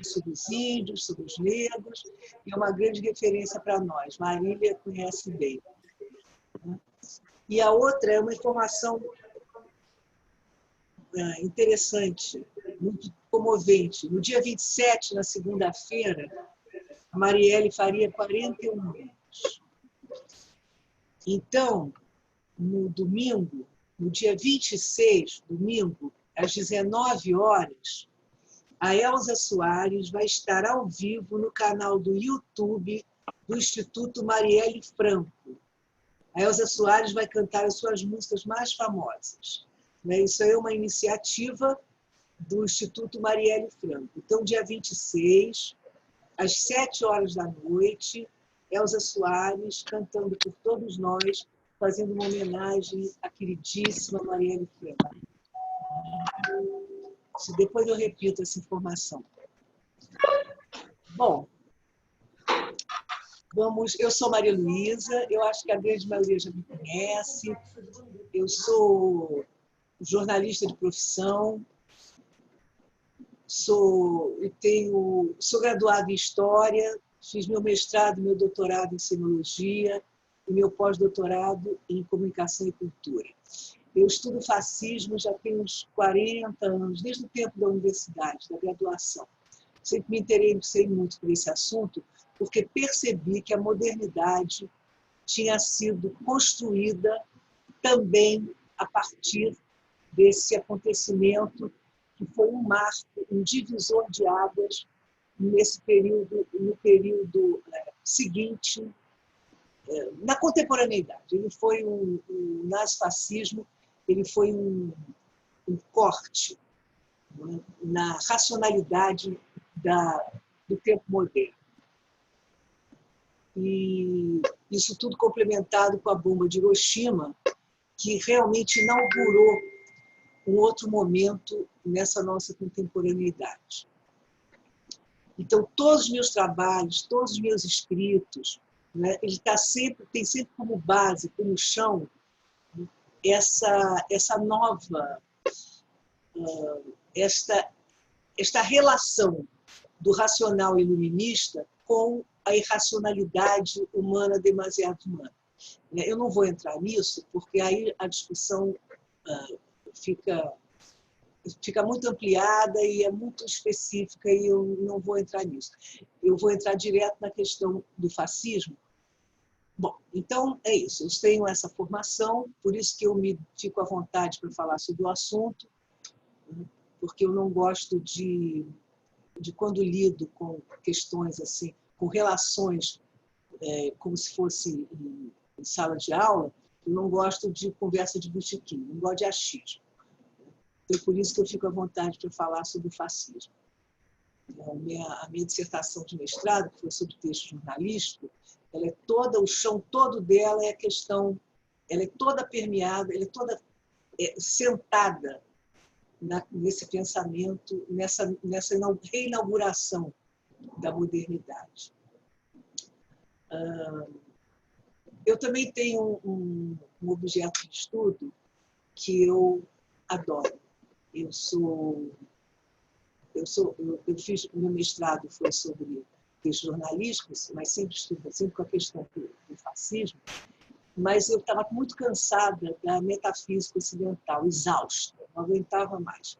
sobre os índios, sobre os negros, e é uma grande referência para nós. Marília conhece bem. E a outra é uma informação interessante, muito comovente. No dia 27, na segunda-feira, a Marielle faria 41 anos. Então, no domingo, no dia 26, domingo, às 19 horas, a Elza Soares vai estar ao vivo no canal do YouTube do Instituto Marielle Franco. A Elza Soares vai cantar as suas músicas mais famosas. Isso é uma iniciativa do Instituto Marielle Franco. Então, dia 26, às 7 horas da noite, Elza Soares cantando por todos nós, fazendo uma homenagem à queridíssima Marielle Franco. Depois eu repito essa informação. Bom, eu sou Maria Luísa, eu acho que a grande maioria já me conhece. Eu sou jornalista de profissão, sou graduada em História, fiz meu mestrado e meu doutorado em Semiologia e meu pós-doutorado em Comunicação e Cultura. Eu estudo fascismo já tem uns 40 anos, desde o tempo da universidade, da graduação. Sempre me interessei muito por esse assunto, porque percebi que a modernidade tinha sido construída também a partir desse acontecimento que foi um marco, um divisor de águas nesse período, no período seguinte, na contemporaneidade. Ele foi o nazifascismo, ele foi um corte, né, na racionalidade do tempo moderno. E isso tudo complementado com a bomba de Hiroshima, que realmente inaugurou um outro momento nessa nossa contemporaneidade. Então, todos os meus trabalhos, todos os meus escritos, né, ele tem sempre como base, como chão, essa nova, esta relação do racional iluminista com a irracionalidade humana demasiado humana. Eu não vou entrar nisso, porque aí a discussão fica muito ampliada e é muito específica e eu não vou entrar nisso. Eu vou entrar direto na questão do fascismo. Bom, então é isso. Eu tenho essa formação, por isso que eu fico à vontade para falar sobre o assunto, porque eu não gosto de quando lido com questões assim, com relações como se fosse em sala de aula, eu não gosto de conversa de botequim, não gosto de achismo. Então, por isso que eu fico à vontade para falar sobre o fascismo. A minha dissertação de mestrado, que foi sobre texto jornalístico, ela é toda, o chão todo dela é a questão, ela é toda permeada, ela é toda sentada nesse pensamento, nessa reinauguração da modernidade. Eu também tenho um objeto de estudo que eu adoro. Eu fiz meu mestrado foi sobre textos jornalísticos, mas sempre com a questão do fascismo. Mas eu estava muito cansada da metafísica ocidental, exausta, não aguentava mais.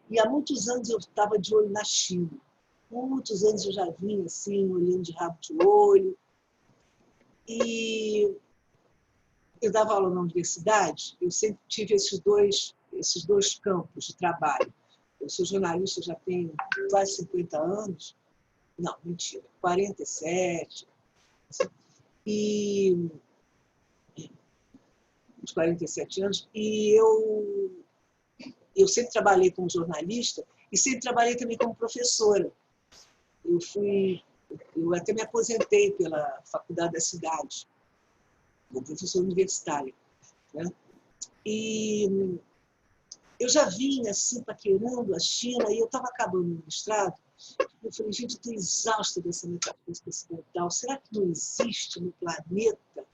E há muitos anos eu estava de olho na China. Muitos anos eu já vinha assim, olhando de rabo de olho. E eu dava aula na universidade, eu sempre tive esses dois campos de trabalho. Eu sou jornalista, já tenho quase 50 anos. Não, mentira, 47. E uns 47 anos. E eu sempre trabalhei como jornalista e sempre trabalhei também como professora. Eu até me aposentei pela Faculdade da Cidade, como professora universitária, né? E eu já vinha assim, paquerando a China, e eu estava acabando o mestrado. Eu falei, gente, eu estou exausta dessa metafísica ocidental. Será que não existe no planeta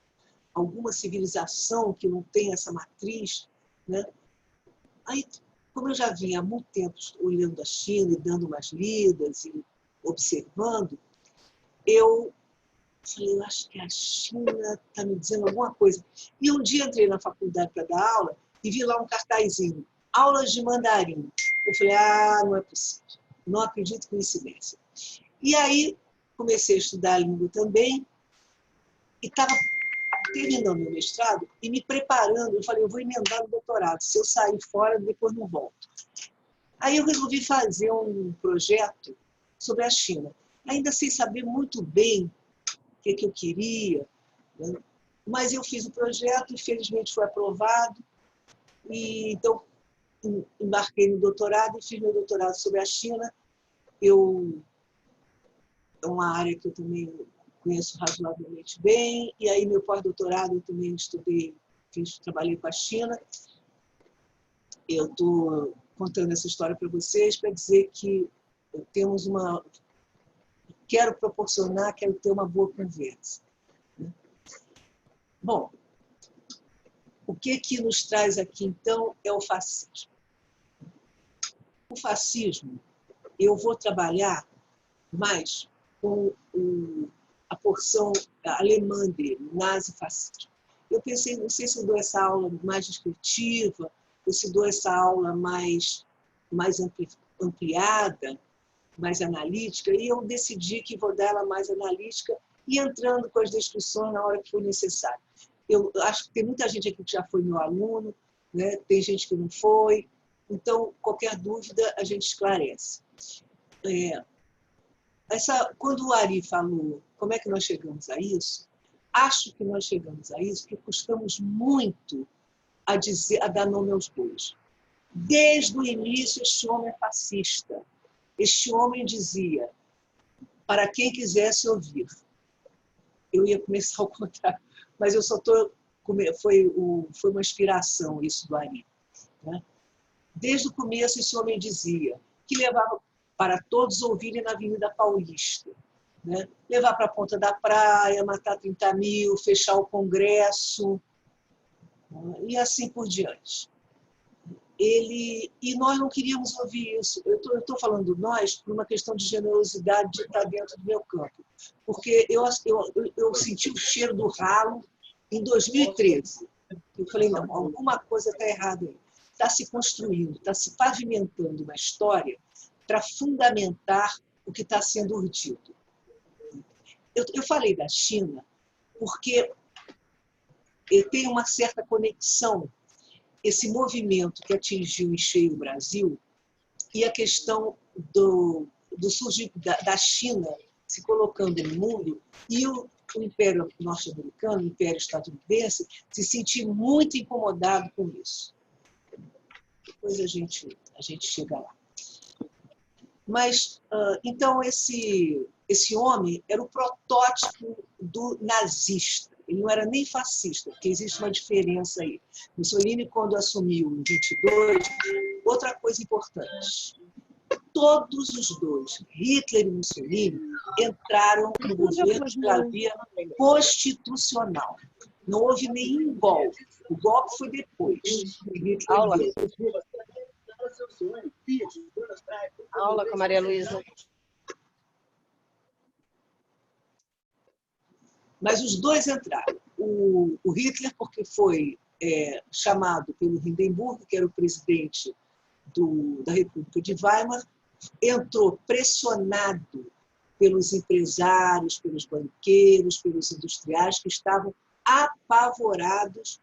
alguma civilização que não tem essa matriz? Né? Aí, como eu já vinha há muito tempo olhando a China e dando umas lidas, e observando, eu falei, eu acho que a China está me dizendo alguma coisa. E um dia entrei na faculdade para dar aula e vi lá um cartazinho, aulas de mandarim. Eu falei, não é possível, não acredito em coincidência. E aí comecei a estudar a língua também e estava terminando meu mestrado e me preparando. Eu falei, eu vou emendar no doutorado, se eu sair fora, depois não volto. Aí eu resolvi fazer um projeto sobre a China, ainda sem saber muito bem o que eu queria, né? Mas eu fiz o projeto, infelizmente foi aprovado, e então embarquei no doutorado e fiz meu doutorado sobre a China. É uma área que eu também conheço razoavelmente bem, e aí meu pós-doutorado eu também estudei, trabalhei com a China. Eu estou contando essa história para vocês para dizer que temos quero ter uma boa conversa. Bom, o que nos traz aqui, então, é o fascismo. O fascismo, eu vou trabalhar mais com a porção alemã dele, nazifascismo. Eu pensei, não sei se eu dou essa aula mais descritiva, ou se dou essa aula mais ampliada, mais analítica, e eu decidi que vou dar ela mais analítica e entrando com as descrições na hora que for necessário. Eu acho que tem muita gente aqui que já foi meu aluno, né? Tem gente que não foi, então, qualquer dúvida, a gente esclarece. Quando o Ari falou como é que nós chegamos a isso, acho que nós chegamos a isso porque custamos muito a dar nome aos bois. Desde o início, este homem é fascista. Este homem dizia, para quem quisesse ouvir. Eu ia começar ao contrário, mas eu só estou... Foi uma inspiração isso do Ari, né? Desde o começo, esse homem dizia que levava para todos ouvirem na Avenida Paulista, né? Levar para a ponta da praia, matar 30 mil, fechar o Congresso, e assim por diante. E nós não queríamos ouvir isso. Eu estou falando nós por uma questão de generosidade de estar dentro do meu campo, porque eu senti o cheiro do ralo em 2013. Eu falei, não, alguma coisa está errada aí. Está se construindo, está se pavimentando uma história para fundamentar o que está sendo urdido. Eu falei da China porque tem uma certa conexão esse movimento que atingiu em cheio o Brasil e a questão do surgimento da China se colocando no mundo e o Império norte-americano, o Império estadunidense, se sentir muito incomodado com isso. Depois a gente chega lá. Mas, então, esse homem era o protótipo do nazista. Ele não era nem fascista, porque existe uma diferença aí. Mussolini, quando assumiu em 22, outra coisa importante. Todos os dois, Hitler e Mussolini, entraram no governo pela via constitucional. Não houve nenhum golpe. O golpe foi depois. Aula. Aula com a Maria Luísa. Mas os dois entraram. O Hitler, porque foi chamado pelo Hindenburg, que era o presidente da República de Weimar, entrou pressionado pelos empresários, pelos banqueiros, pelos industriais, que estavam apavorados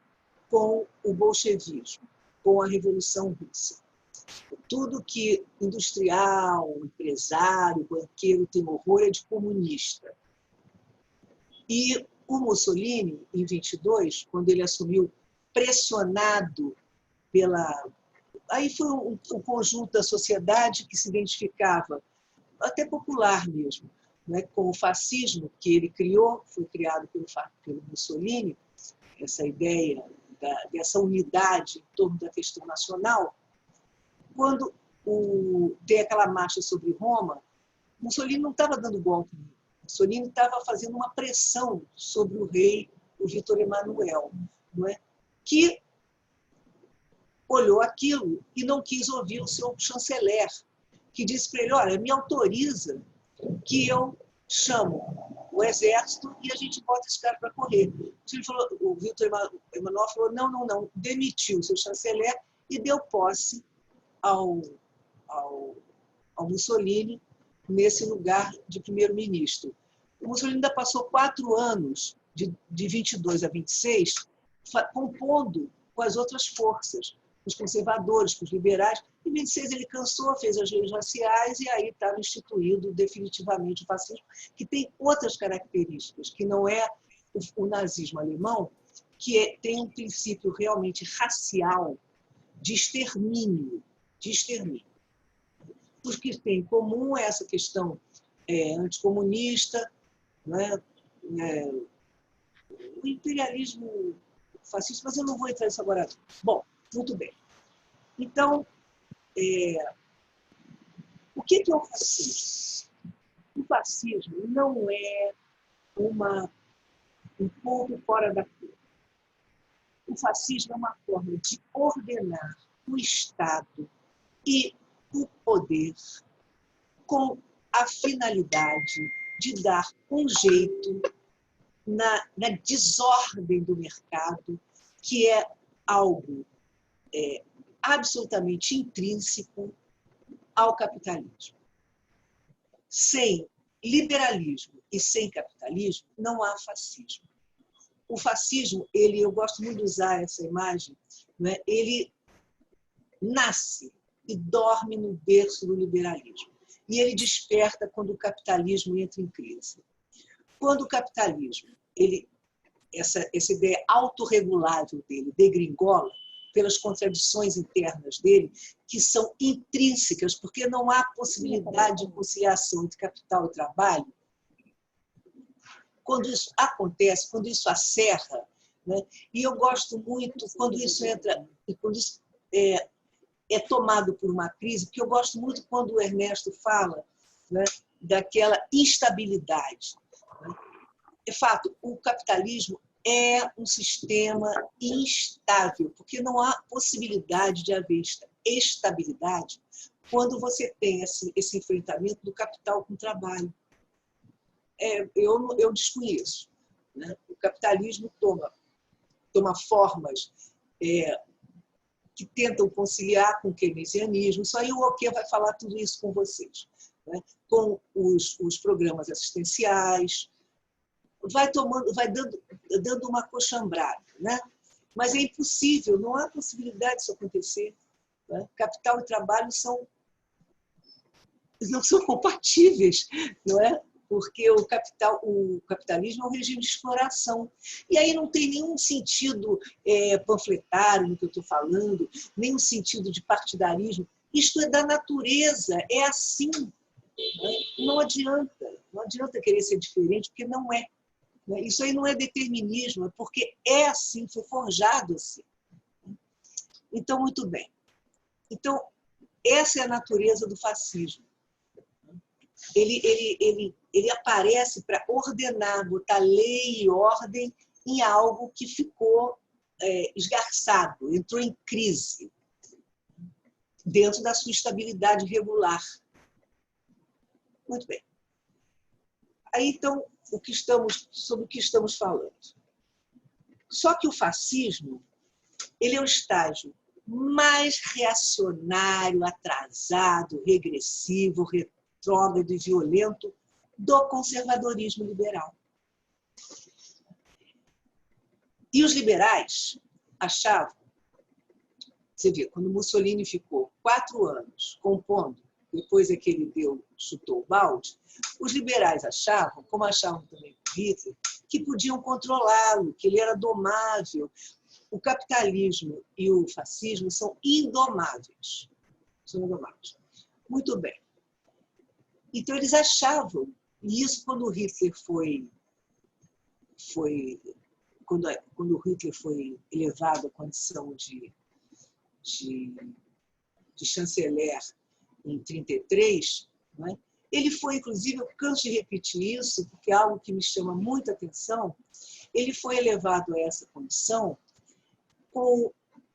com o bolchevismo, com a Revolução Russa. Tudo que industrial, empresário, banqueiro tem horror é de comunista. E o Mussolini, em 22, quando ele assumiu, pressionado pela... Aí foi um conjunto da sociedade que se identificava, até popular mesmo, né, com o fascismo que ele criou, foi criado pelo Mussolini, essa ideia dessa unidade em torno da questão nacional. Quando tem aquela marcha sobre Roma, Mussolini não estava dando golpe. Mussolini estava fazendo uma pressão sobre o rei, o Vítor Emanuel, não é? Que olhou aquilo e não quis ouvir o seu chanceler, que disse para ele, olha, me autoriza que eu chamo o exército e a gente bota esse cara para correr. Ele falou, o Victor Emmanuel falou, não, demitiu o seu chanceler e deu posse ao Mussolini nesse lugar de primeiro-ministro. O Mussolini ainda passou 4 anos, de 22 a 26, compondo com as outras forças, os conservadores, com os liberais. Em 26 ele cansou, fez as leis raciais e aí estava instituído definitivamente o fascismo, que tem outras características, que não é o nazismo alemão, que tem um princípio realmente racial de extermínio. O que tem em comum é essa questão anticomunista, né? O imperialismo fascista, mas eu não vou entrar nisso agora. Bom, muito bem. Então, o que é o fascismo? O fascismo não é um ponto fora da curva. O fascismo é uma forma de ordenar o Estado e o poder com a finalidade de dar um jeito na desordem do mercado, que é algo absolutamente intrínseco ao capitalismo. Sem liberalismo e sem capitalismo, não há fascismo. O fascismo, eu gosto muito de usar essa imagem, né? Ele nasce e dorme no berço do liberalismo. E ele desperta quando o capitalismo entra em crise. Quando o capitalismo, essa ideia autorregulável dele degringola, pelas contradições internas dele, que são intrínsecas, porque não há possibilidade de conciliação entre capital e trabalho. Quando isso acontece, quando isso acerra, né? E eu gosto muito quando isso entra, quando isso é tomado por uma crise, porque eu gosto muito quando o Ernesto fala, né, daquela instabilidade. De fato, o capitalismo é um sistema instável, porque não há possibilidade de haver estabilidade quando você tem esse enfrentamento do capital com o trabalho. Eu desconheço, né? O capitalismo toma formas que tentam conciliar com o keynesianismo. Isso aí o Oquê vai falar tudo isso com vocês, né? Com os programas assistenciais, vai dando uma coxambrada, né? Mas é impossível, não há possibilidade disso acontecer, né? Capital e trabalho não são compatíveis, não é? Porque o capitalismo é um regime de exploração. E aí não tem nenhum sentido panfletário no que eu estou falando, nenhum sentido de partidarismo. Isto é da natureza, é assim. Não adianta querer ser diferente, porque não é. Isso aí não é determinismo, é porque é assim, foi forjado assim. Então, muito bem. Então, essa é a natureza do fascismo. Ele aparece para ordenar, botar lei e ordem em algo que ficou esgarçado, entrou em crise, dentro da sua estabilidade regular. Muito bem. Aí, então, sobre o que estamos falando. Só que o fascismo ele é o estágio mais reacionário, atrasado, regressivo, retrógrado e violento do conservadorismo liberal. E os liberais achavam, você vê, quando Mussolini ficou 4 anos compondo, depois é que ele chutou o balde, os liberais achavam, como achavam também Hitler, que podiam controlá-lo, que ele era domável. O capitalismo e o fascismo são indomáveis. Muito bem. Então, eles achavam, e isso quando Hitler quando Hitler foi elevado à condição de chanceler em 1933, né? Ele foi, inclusive, eu canso de repetir isso, porque é algo que me chama muita atenção, ele foi elevado a essa condição com,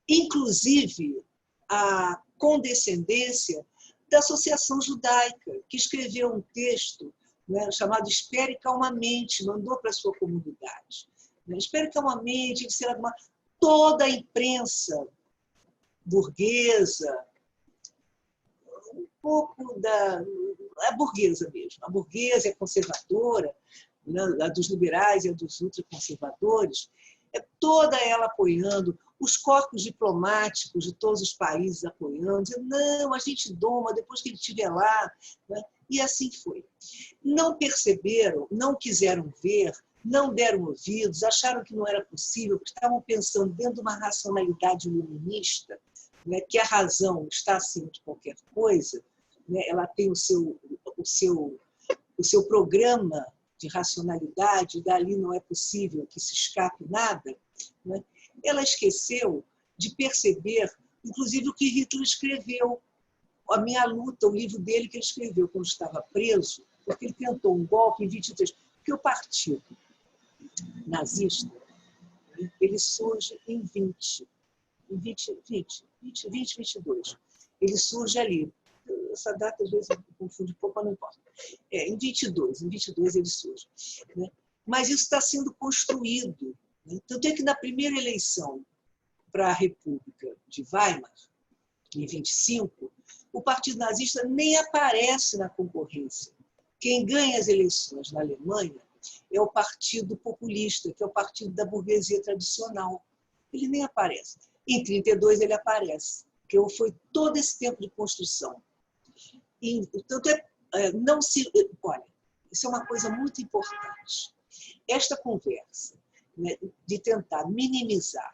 inclusive, a condescendência da Associação Judaica, que escreveu um texto né, chamado Espere Calmamente, mandou para a sua comunidade. Né? Espere calmamente, ele será uma... Toda a imprensa burguesa, um pouco da... a burguesa mesmo, a burguesa e a conservadora, né, a dos liberais e a dos ultraconservadores, toda ela apoiando, os corpos diplomáticos de todos os países apoiando, dizendo, não, a gente doma depois que ele estiver lá. Né? E assim foi. Não perceberam, não quiseram ver, não deram ouvidos, acharam que não era possível, porque estavam pensando dentro de uma racionalidade iluminista, né, que a razão está acima de qualquer coisa, né, ela tem o seu programa de racionalidade, dali não é possível que se escape nada, né? Ela esqueceu de perceber, inclusive, o que Hitler escreveu, A Minha Luta, o livro dele que ele escreveu quando estava preso, porque ele tentou um golpe em 23, porque o partido nazista, ele surge em 22. Ele surge ali. Essa data, às vezes, eu confundo um pouco, mas não importa. Em 22 ele surge. Né? Mas isso está sendo construído. Né? Tanto é que na primeira eleição para a República de Weimar, em 25, o Partido Nazista nem aparece na concorrência. Quem ganha as eleições na Alemanha é o Partido Populista, que é o partido da burguesia tradicional. Ele nem aparece. Em 32 ele aparece, porque foi todo esse tempo de construção. Tanto não se... Olha, isso é uma coisa muito importante. Esta conversa, né, de tentar minimizar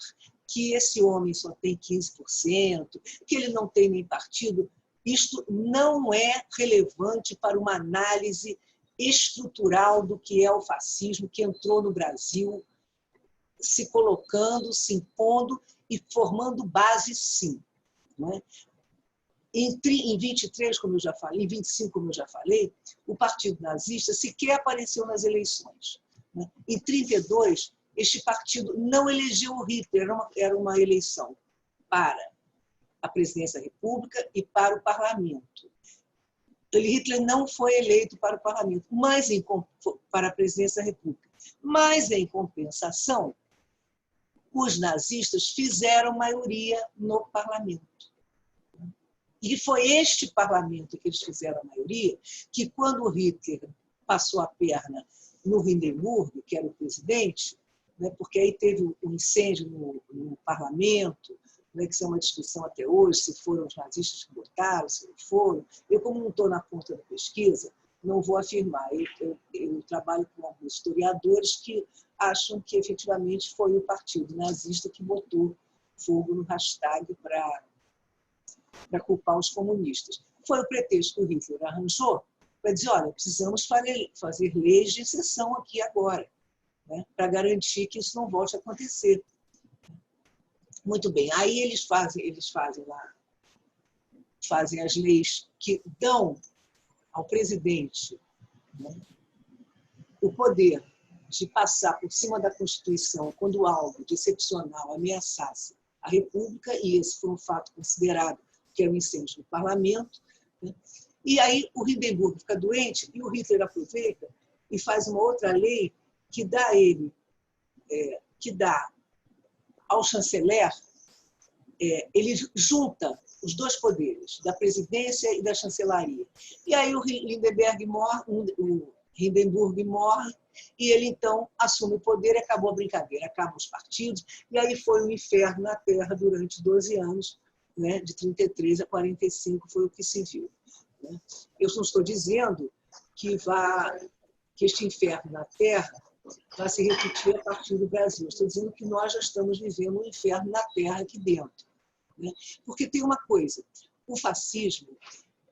que esse homem só tem 15%, que ele não tem nem partido, isto não é relevante para uma análise estrutural do que é o fascismo, que entrou no Brasil se colocando, se impondo e formando base, sim. Não é? Em 23, como eu já falei, em 25, como eu já falei, o Partido Nazista sequer apareceu nas eleições. Né? Em 32, este partido não elegeu o Hitler, era uma eleição para a presidência da República e para o parlamento. Hitler não foi eleito para o parlamento, mas para a presidência da República. Mas, em compensação, os nazistas fizeram maioria no parlamento. E foi este parlamento que eles fizeram a maioria, que quando o Hitler passou a perna no Hindenburg, que era o presidente, né, porque aí teve um incêndio no parlamento, né, que é uma discussão até hoje, se foram os nazistas que botaram, se não foram. Eu, como não estou na ponta da pesquisa, não vou afirmar. Eu trabalho com alguns historiadores que acham que, efetivamente, foi o partido nazista que botou fogo no hashtag para culpar os comunistas. Foi o pretexto que o Hitler arranjou para dizer, olha, precisamos fazer leis de exceção aqui agora, né, para garantir que isso não volte a acontecer. Muito bem, aí eles fazem as leis que dão ao presidente, né, o poder de passar por cima da Constituição quando algo de excepcional ameaçasse a República, e esse foi um fato considerado que é o incêndio do parlamento. Né? E aí o Hindenburg fica doente e o Hitler aproveita e faz uma outra lei que dá a ele, que dá ao chanceler, ele junta os dois poderes, da presidência e da chancelaria. E aí o Hindenburg morre e ele, então, assume o poder e acabou a brincadeira, acabam os partidos, e aí foi um inferno na Terra durante 12 anos, né, de 33 a 45 foi o que se viu. Né? Eu não estou dizendo que este inferno na Terra vai se repetir a partir do Brasil. Estou dizendo que nós já estamos vivendo um inferno na Terra aqui dentro. Né? Porque tem uma coisa, o fascismo,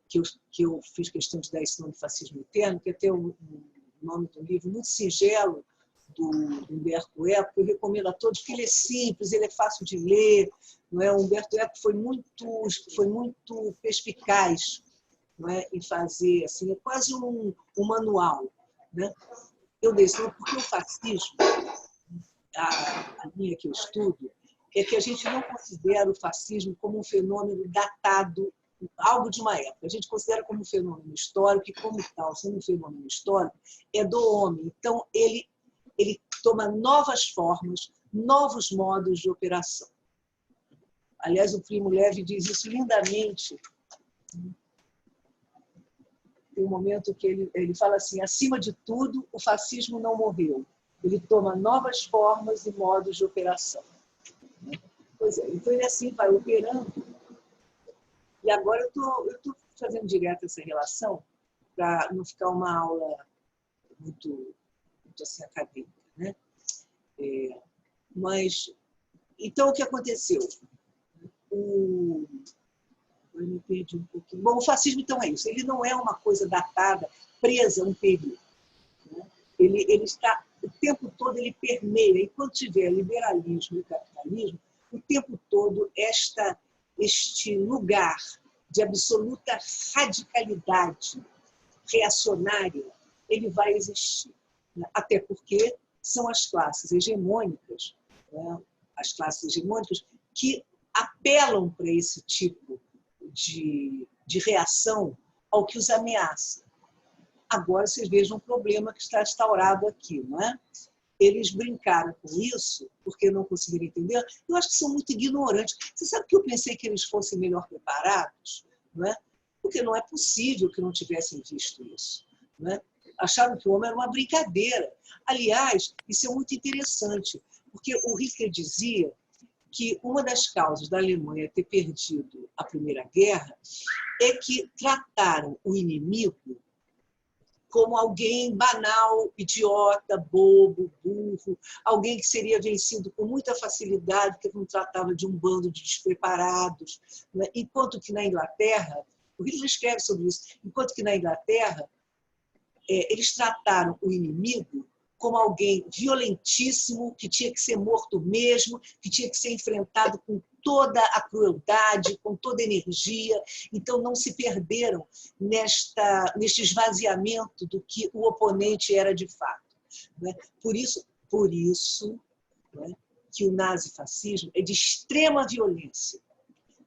que eu fiz questão de dar esse nome de fascismo eterno, que é até o nome do livro muito singelo, do Humberto Eco, que eu recomendo a todos, porque ele é simples, ele é fácil de ler. Não é? O Humberto Eco foi muito perspicaz, não é? Em fazer, assim, é quase um manual. Né? Eu dei isso porque o fascismo, a linha que eu estudo, é que a gente não considera o fascismo como um fenômeno datado algo de uma época. A gente considera como um fenômeno histórico e, como tal, sendo um fenômeno histórico, é do homem. Então, ele toma novas formas, novos modos de operação. Aliás, o Primo Levi diz isso lindamente. Tem um momento que ele fala assim, acima de tudo, o fascismo não morreu. Ele toma novas formas e modos de operação. Pois é, então ele assim vai operando. E agora eu estou fazendo direto essa relação para não ficar uma aula muito assim, acadêmica, né? Mas, então, o que aconteceu? Eu me perdi um pouquinho. Bom, o fascismo, então, é isso. Ele não é uma coisa datada, presa a um período. Né? Ele está, o tempo todo, ele permeia. Enquanto tiver liberalismo e capitalismo, o tempo todo este lugar de absoluta radicalidade reacionária, ele vai existir. Até porque são as classes hegemônicas, né? As classes hegemônicas que apelam para esse tipo de reação ao que os ameaça. Agora, vocês vejam um problema que está instaurado aqui, não é? Eles brincaram com isso porque não conseguiram entender. Eu acho que são muito ignorantes. Você sabe que eu pensei que eles fossem melhor preparados? Não é? Porque não é possível que não tivessem visto isso. Não é? Acharam que o homem era uma brincadeira. Aliás, isso é muito interessante, porque o Hitler dizia que uma das causas da Alemanha ter perdido a Primeira Guerra é que trataram o inimigo como alguém banal, idiota, bobo, burro, alguém que seria vencido com muita facilidade, que não tratava de um bando de despreparados. Né? Enquanto que na Inglaterra, o Hitler escreve sobre isso, enquanto que na Inglaterra, eles trataram o inimigo como alguém violentíssimo, que tinha que ser morto mesmo, que tinha que ser enfrentado com toda a crueldade, com toda a energia. Então, não se perderam neste esvaziamento do que o oponente era de fato. Né? Por isso né, que o nazifascismo é de extrema violência.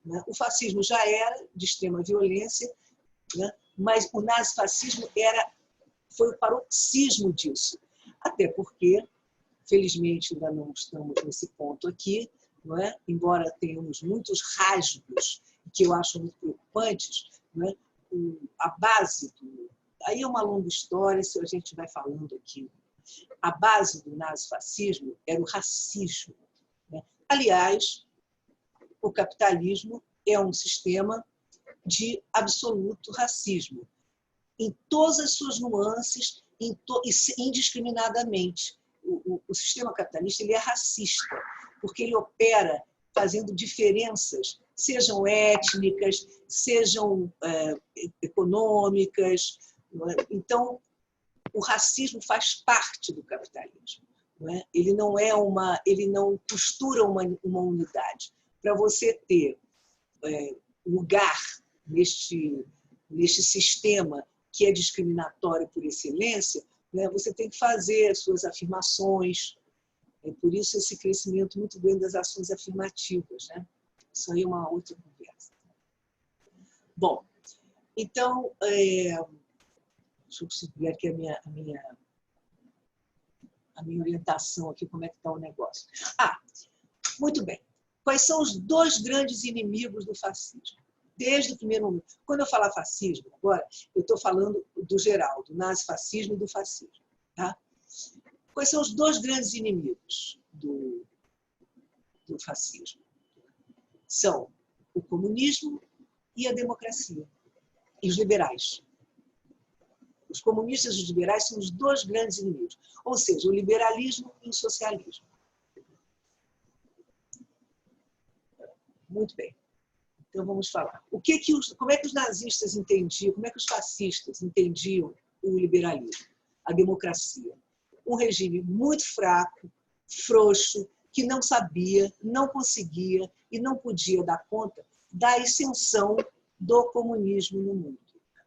Né? O fascismo já era de extrema violência, né? Mas o nazifascismo foi o paroxismo disso. Até porque, felizmente, ainda não estamos nesse ponto aqui, não é? Embora tenhamos muitos rasgos que eu acho muito preocupantes, não é? A base aí é uma longa história, se a gente vai falando aqui. A base do nazifascismo era o racismo. Né? Aliás, o capitalismo é um sistema de absoluto racismo, em todas as suas nuances, indiscriminadamente. O sistema capitalista ele é racista, porque ele opera fazendo diferenças, sejam étnicas, sejam econômicas. Então, o racismo faz parte do capitalismo. Não é? Ele não costura uma unidade. Para você ter lugar neste sistema que é discriminatório por excelência, né, você tem que fazer suas afirmações. É por isso esse crescimento muito grande das ações afirmativas. Né? Isso aí é uma outra conversa. Bom, então, deixa eu subir aqui a minha orientação aqui, como é que está o negócio. Muito bem. Quais são os dois grandes inimigos do fascismo? Desde o primeiro momento. Quando eu falar fascismo, agora, eu estou falando do geral, do nazifascismo e do fascismo. Tá? Quais são os dois grandes inimigos do fascismo? São o comunismo e a democracia, e os liberais. Os comunistas e os liberais são os dois grandes inimigos, ou seja, o liberalismo e o socialismo. Muito bem. Então, vamos falar. Como é que os nazistas entendiam, como é que os fascistas entendiam o liberalismo, a democracia? Um regime muito fraco, frouxo, que não sabia, não conseguia e não podia dar conta da ascensão do comunismo no mundo.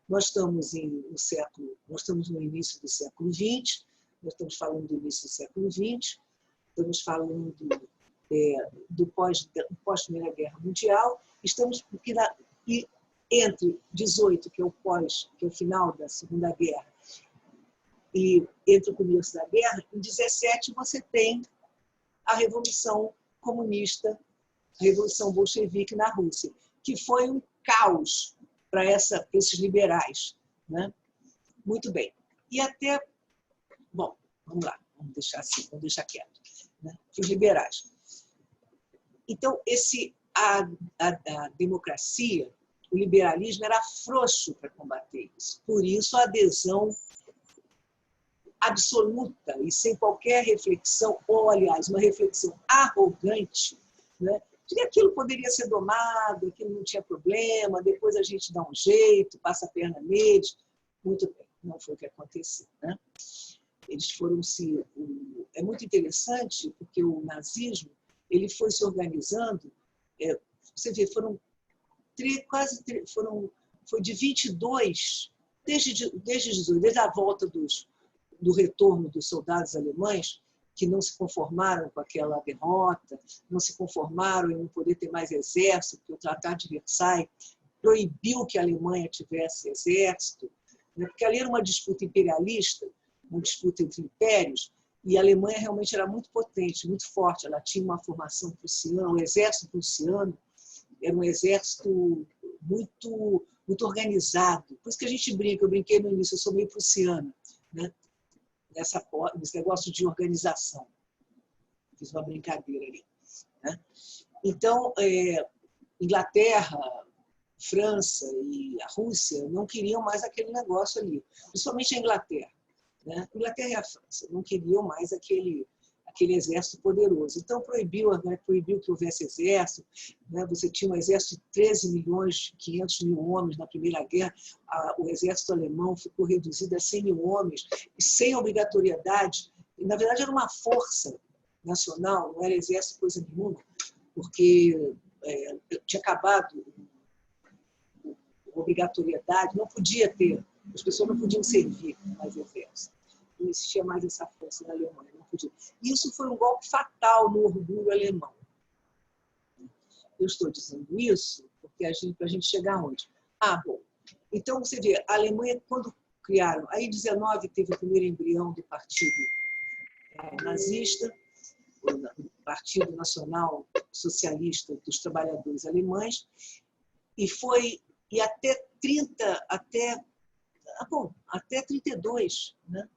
Nós estamos no início do século XX, nós estamos falando do início do século XX, estamos falando do pós-Primeira Guerra Mundial, entre 18, que é o final da Segunda Guerra, e entre o começo da guerra, em 17 você tem a Revolução Comunista, a Revolução Bolchevique na Rússia, que foi um caos para esses liberais, né? Muito bem. E até... Bom, vamos lá, vamos deixar assim, vamos deixar quieto. Né? Os liberais. Então, a democracia, o liberalismo era frouxo para combater isso. Por isso, a adesão absoluta e sem qualquer reflexão, ou, aliás, uma reflexão arrogante, né, de que aquilo poderia ser domado, aquilo não tinha problema, depois a gente dá um jeito, passa a perna neles. Muito bem, não foi o que aconteceu. Né? Eles foram se... É muito interessante, porque o nazismo ele foi se organizando, você vê, foi de 22, desde a volta do retorno dos soldados alemães, que não se conformaram com aquela derrota, não se conformaram em não poder ter mais exército, porque o Tratado de Versailles proibiu que a Alemanha tivesse exército, né? Porque ali era uma disputa imperialista, uma disputa entre impérios, e a Alemanha realmente era muito potente, muito forte, ela tinha uma formação prussiana, o exército prussiano era um exército muito, muito organizado. Por isso que a gente brinca, eu brinquei no início, eu sou meio prussiana, né? Nesse negócio de organização. Fiz uma brincadeira ali. Né? Então, Inglaterra, França e a Rússia não queriam mais aquele negócio ali, principalmente a Inglaterra. Né? A Inglaterra e a França não queriam mais aquele exército poderoso. Então, proibiu que houvesse exército. Né? Você tinha um exército de 13 milhões, 500 mil homens na Primeira Guerra. O exército alemão ficou reduzido a 100 mil homens, e sem obrigatoriedade. E, na verdade, era uma força nacional, não era exército coisa nenhuma, porque tinha acabado a obrigatoriedade, não podia ter, as pessoas não podiam servir mais exército. Não existia mais essa força na Alemanha. Não podia. Isso foi um golpe fatal no orgulho alemão. Eu estou dizendo isso porque para a gente chegar onde? Bom. Então, você vê, a Alemanha, quando criaram... Aí, em 19, teve o primeiro embrião do Partido Nazista, o Partido Nacional Socialista dos Trabalhadores Alemães, e até 32, né?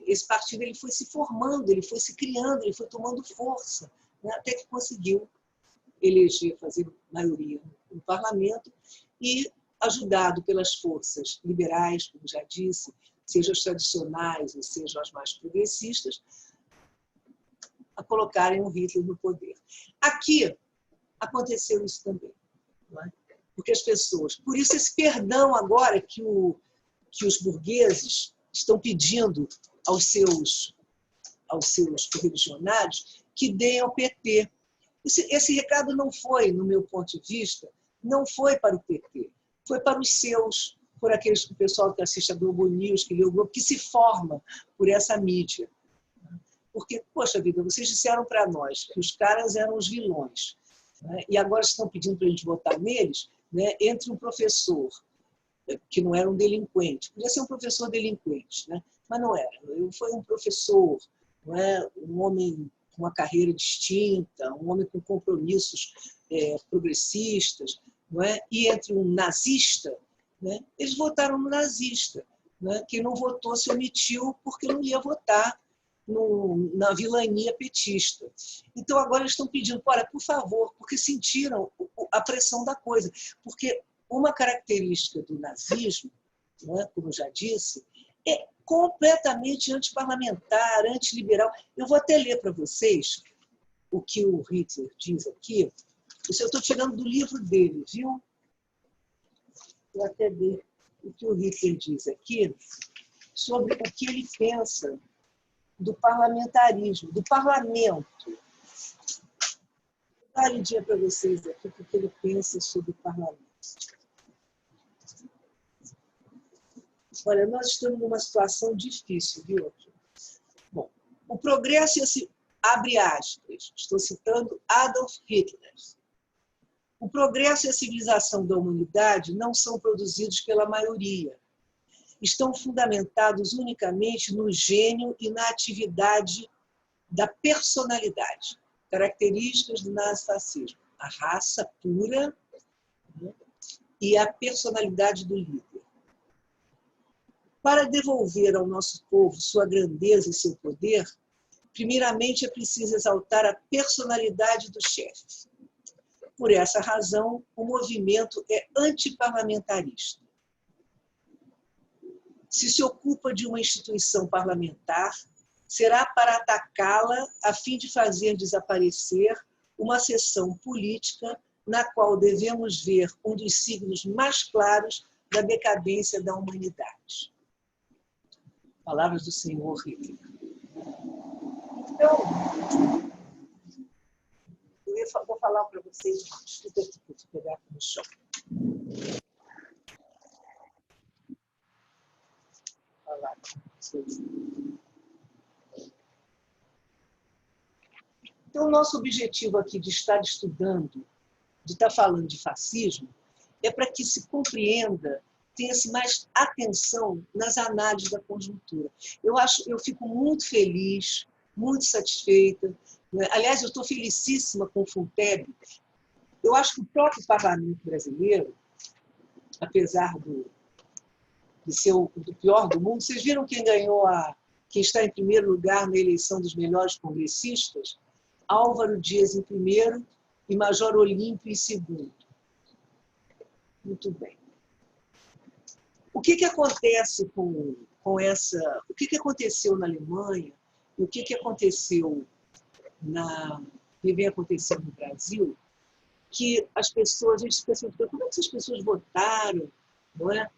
Esse partido ele foi se formando, ele foi se criando, ele foi tomando força, né? Até que conseguiu eleger, fazer maioria no parlamento e, ajudado pelas forças liberais, como já disse, sejam as tradicionais ou sejam as mais progressistas, a colocarem o Hitler no poder. Aqui aconteceu isso também. Não é? Porque as pessoas... Por isso esse perdão agora que os burgueses estão pedindo aos seus correligionários que deem ao PT. Esse recado não foi, no meu ponto de vista, não foi para o PT, foi para os seus, por o pessoal que assiste a Globo News, que lê o Globo, que se forma por essa mídia. Porque, poxa vida, vocês disseram para nós que os caras eram os vilões, né? E agora estão pedindo para a gente votar neles, né? Entre um professor que não era um delinquente. Podia ser um professor delinquente, né? Mas não era. Foi um professor, não é? Um homem com uma carreira distinta, um homem com compromissos progressistas, não é? E entre um nazista, né? Eles votaram no nazista. Né? Quem não votou se omitiu porque não ia votar na vilania petista. Então, agora eles estão pedindo, olha, por favor, porque sentiram a pressão da coisa. Porque uma característica do nazismo, né, como eu já disse, é completamente antiparlamentar, antiliberal. Eu vou até ler para vocês o que o Hitler diz aqui. Isso eu estou tirando do livro dele, viu? Vou até ver o que o Hitler diz aqui sobre o que ele pensa do parlamentarismo, do parlamento. Vou dar uma olhadinha para vocês aqui o que ele pensa sobre o parlamento. Olha, nós estamos numa situação difícil, viu? Bom, o progresso, abre aspas, estou citando Adolf Hitler. O progresso e a civilização da humanidade não são produzidos pela maioria. Estão fundamentados unicamente no gênio e na atividade da personalidade, características do nazifascismo. A raça pura, né, e a personalidade do líder. Para devolver ao nosso povo sua grandeza e seu poder, primeiramente é preciso exaltar a personalidade do chefe. Por essa razão, o movimento é antiparlamentarista. Se se ocupa de uma instituição parlamentar, será para atacá-la a fim de fazer desaparecer uma seção política na qual devemos ver um dos signos mais claros da decadência da humanidade. Palavras do Senhor Hitler. Então, vou falar para vocês, desculpa aqui que eu vou pegar aqui no chão. Falar para vocês. Então, o nosso objetivo aqui de estar estudando, de estar falando de fascismo, é para que se compreenda, tenha-se mais atenção nas análises da conjuntura. Eu fico muito feliz, muito satisfeita. Aliás, eu estou felicíssima com o FUNTEB. Eu acho que o próprio parlamento brasileiro, apesar de ser do pior do mundo, vocês viram quem ganhou quem está em primeiro lugar na eleição dos melhores congressistas? Álvaro Dias em primeiro e Major Olímpio em segundo. Muito bem. O que acontece com essa... O que aconteceu na Alemanha e o que aconteceu que vem acontecendo no Brasil, que as pessoas, a gente se pergunta, como é que essas pessoas votaram, não é?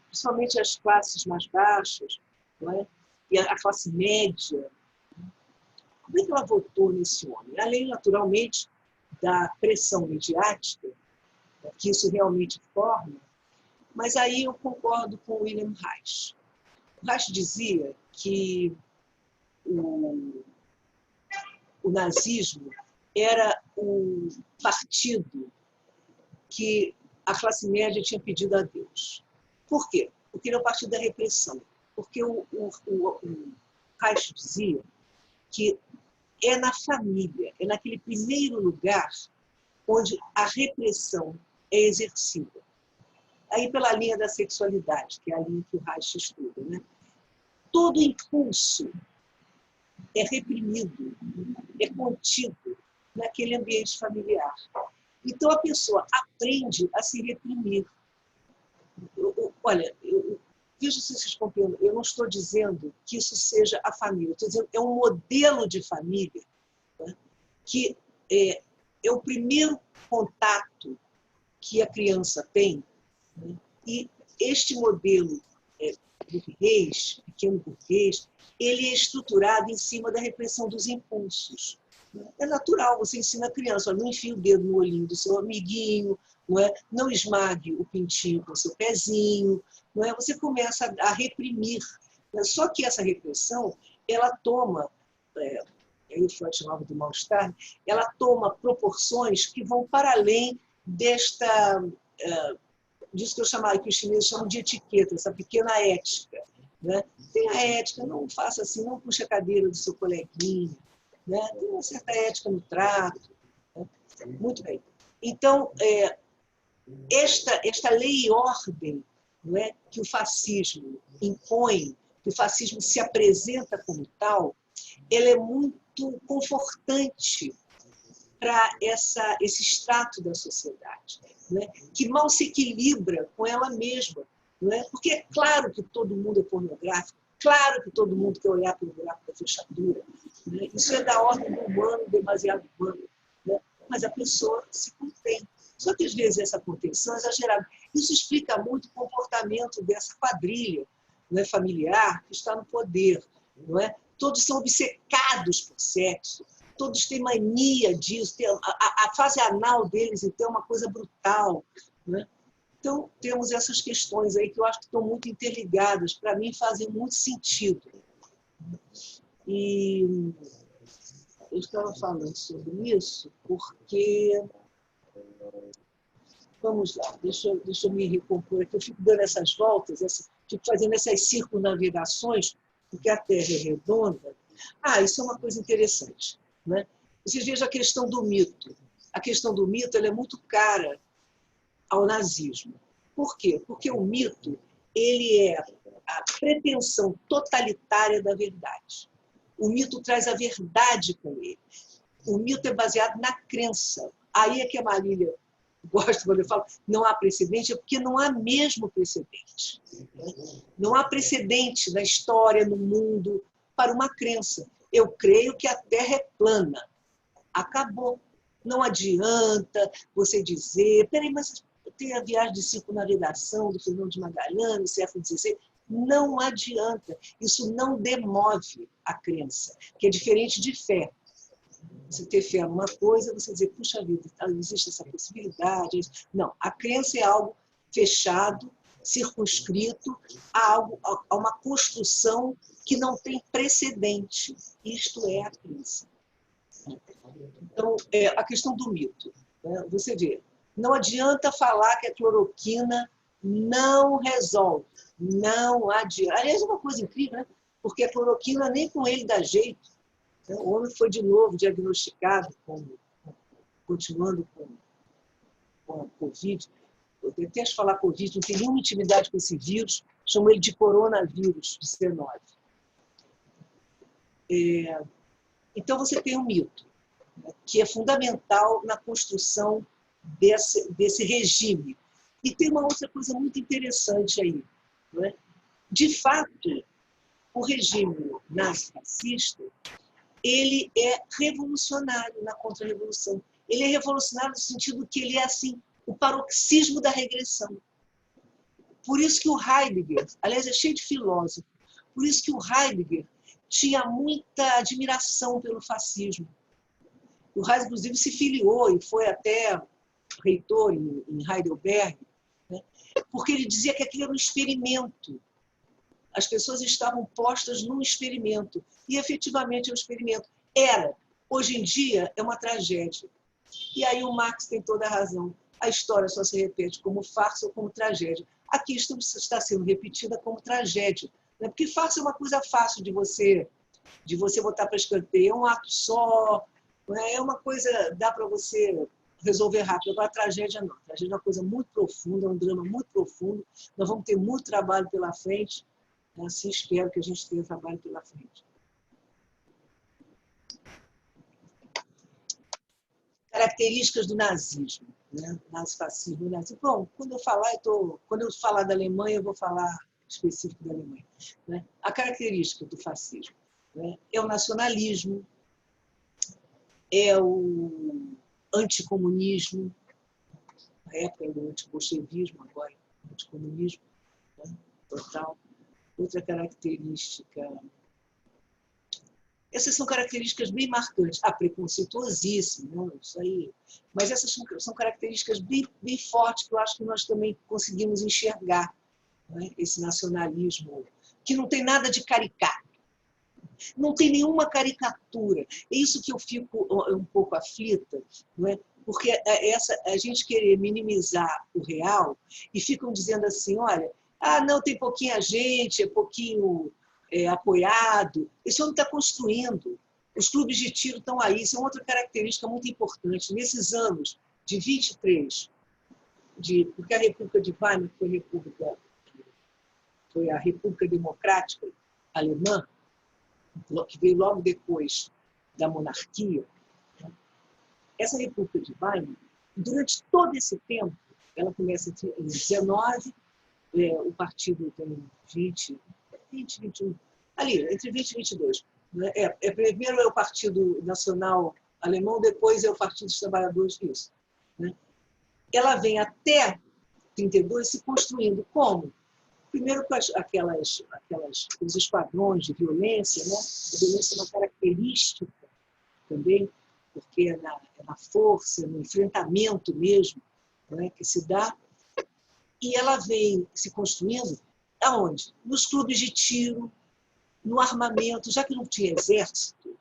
Principalmente as classes mais baixas, não é? E a classe média. Como é que ela votou nesse homem? Além, naturalmente, da pressão mediática, que isso realmente forma, mas aí eu concordo com o Wilhelm Reich. O Reich dizia que o nazismo era o partido que a classe média tinha pedido a Deus. Por quê? Porque ele é o partido da repressão. Porque o Reich dizia que é na família, é naquele primeiro lugar onde a repressão é exercida. Aí pela linha da sexualidade, que é a linha que o Reich estuda, né? Todo impulso é reprimido, é contido naquele ambiente familiar. Então a pessoa aprende a se reprimir. Olha, veja se vocês compreendem, eu não estou dizendo que isso seja a família, estou dizendo que é um modelo de família, né, que é o primeiro contato que a criança tem, né, e este modelo burguês, pequeno burguês, ele é estruturado em cima da repressão dos impulsos. É natural, você ensina a criança, olha, não enfie o dedo no olhinho do seu amiguinho, não esmague o pintinho com o seu pezinho, você começa a reprimir. Só que essa repressão, ela toma, aí o Freud chamava do mal-estar, ela toma proporções que vão para além disso que eu chamava, que os chineses chamam de etiqueta, essa pequena ética. Né? Tem a ética, não faça assim, não puxe a cadeira do seu coleguinha. Né? Tem uma certa ética no trato. Né? Muito bem. Então, esta lei e ordem, não é, que o fascismo impõe, que o fascismo se apresenta como tal, ela é muito confortante para esse extrato da sociedade, né? Que mal se equilibra com ela mesma. Não é? Porque é claro que todo mundo é pornográfico, claro que todo mundo quer olhar pelo buraco da fechadura. Né? Isso é da ordem do humano, demasiado humano. Né? Mas a pessoa se contém. Só que às vezes essa contenção é exagerada. Isso explica muito o comportamento dessa quadrilha, né, familiar que está no poder. Não é? Todos são obcecados por sexo, todos têm mania disso, a fase anal deles, então, é uma coisa brutal. Né? Então, temos essas questões aí que eu acho que estão muito interligadas, para mim fazem muito sentido. E eu estava falando sobre isso porque Vamos lá, deixa eu me recompor aqui. Eu fico dando essas voltas, fico fazendo essas circunnavigações, porque a Terra é redonda. Isso é uma coisa interessante, né? Vocês vejam a questão do mito. A questão do mito ela é muito cara ao nazismo. Por quê? Porque o mito ele é a pretensão totalitária da verdade. O mito traz a verdade com ele. O mito é baseado na crença. Aí é que a Marília gosta quando eu falo não há precedente, é porque não há mesmo precedente. Não há precedente na história, no mundo, para uma crença. Eu creio que a Terra é plana. Acabou. Não adianta você dizer, peraí, mas tem a viagem de circunnavigação do Fernando de Magalhães, século XVI. Não adianta. Isso não demove a crença, que é diferente de fé. Você ter fé numa coisa, você dizer, puxa vida, existe essa possibilidade. Não, a crença é algo fechado, circunscrito a uma construção que não tem precedente. Isto é a crença. Então, a questão do mito. Né? Você vê, não adianta falar que a cloroquina não resolve. Não adianta. Aliás, é uma coisa incrível, né? Porque a cloroquina nem com ele dá jeito. O homem foi de novo diagnosticado, continuando com a Covid. Eu detesto falar Covid, não tenho nenhuma intimidade com esse vírus, chamo ele de coronavírus 19. Então, você tem um mito, né, que é fundamental na construção desse regime. E tem uma outra coisa muito interessante aí. Não é? De fato, o regime nazifascista ele é revolucionário na contra-revolução. Ele é revolucionário no sentido que ele é assim, o paroxismo da regressão. Por isso que o Heidegger, aliás, é cheio de filósofo, por isso que o Heidegger tinha muita admiração pelo fascismo. O Heidegger, inclusive, se filiou e foi até reitor em Heidelberg, né? Porque ele dizia que aquilo era um experimento. As pessoas estavam postas num experimento. E, efetivamente, é um experimento. Era. Hoje em dia, é uma tragédia. E aí o Marx tem toda a razão. A história só se repete como farsa ou como tragédia. Aqui está sendo repetida como tragédia. Né? Porque farsa é uma coisa fácil de você botar para escanteio. É um ato só. É uma coisa, dá para você resolver rápido. Agora, a tragédia não. A tragédia é uma coisa muito profunda, é um drama muito profundo. Nós vamos ter muito trabalho pela frente. Assim espero que a gente tenha trabalho pela frente. Características do nazismo, né? Nazifascismo, nazismo. Bom, quando eu falar da Alemanha, eu vou falar específico da Alemanha. Né? A característica do fascismo, né? É o nacionalismo, é o anticomunismo, na época era o antibolchevismo, agora o anticomunismo, né? Total. Outra característica... Essas são características bem marcantes. Preconceituosíssimo, né? Isso aí. Mas essas são características bem fortes que eu acho que nós também conseguimos enxergar, né? Esse nacionalismo, que não tem nada de caricato. Não tem nenhuma caricatura. É isso que eu fico um pouco aflita, não é? Porque a gente querer minimizar o real e ficam dizendo assim, olha, não, tem pouquinha gente, é pouquinho apoiado. Esse homem está construindo. Os clubes de tiro estão aí. Isso é outra característica muito importante. Nesses anos de 23, porque a República de Weimar foi a República Democrática Alemã, que veio logo depois da monarquia. Essa República de Weimar, durante todo esse tempo, ela começa em 19, o partido tem 20, 21, ali, entre 20 e 22. Primeiro é o Partido Nacional Alemão, depois é o Partido dos Trabalhadores, isso. Né? Ela vem até 32 se construindo como? Primeiro com aqueles esquadrões de violência, né? A violência é uma característica também, porque é na força, no enfrentamento mesmo, né, que se dá. E ela vem se construindo aonde? Nos clubes de tiro, no armamento, já que não tinha exército.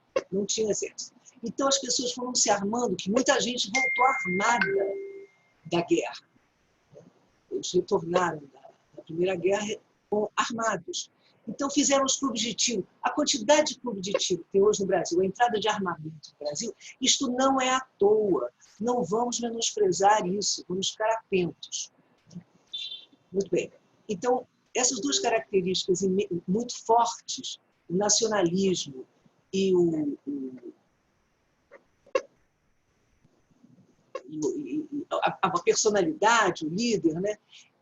Então as pessoas foram se armando, que muita gente voltou armada da guerra. Eles retornaram da Primeira Guerra armados. Então, fizeram os clubes de tiro. A quantidade de clubes de tiro que tem hoje no Brasil, a entrada de armamento no Brasil, isto não é à toa. Não vamos menosprezar isso, vamos ficar atentos. Muito bem. Então, essas duas características muito fortes, o nacionalismo e a personalidade, o líder, né?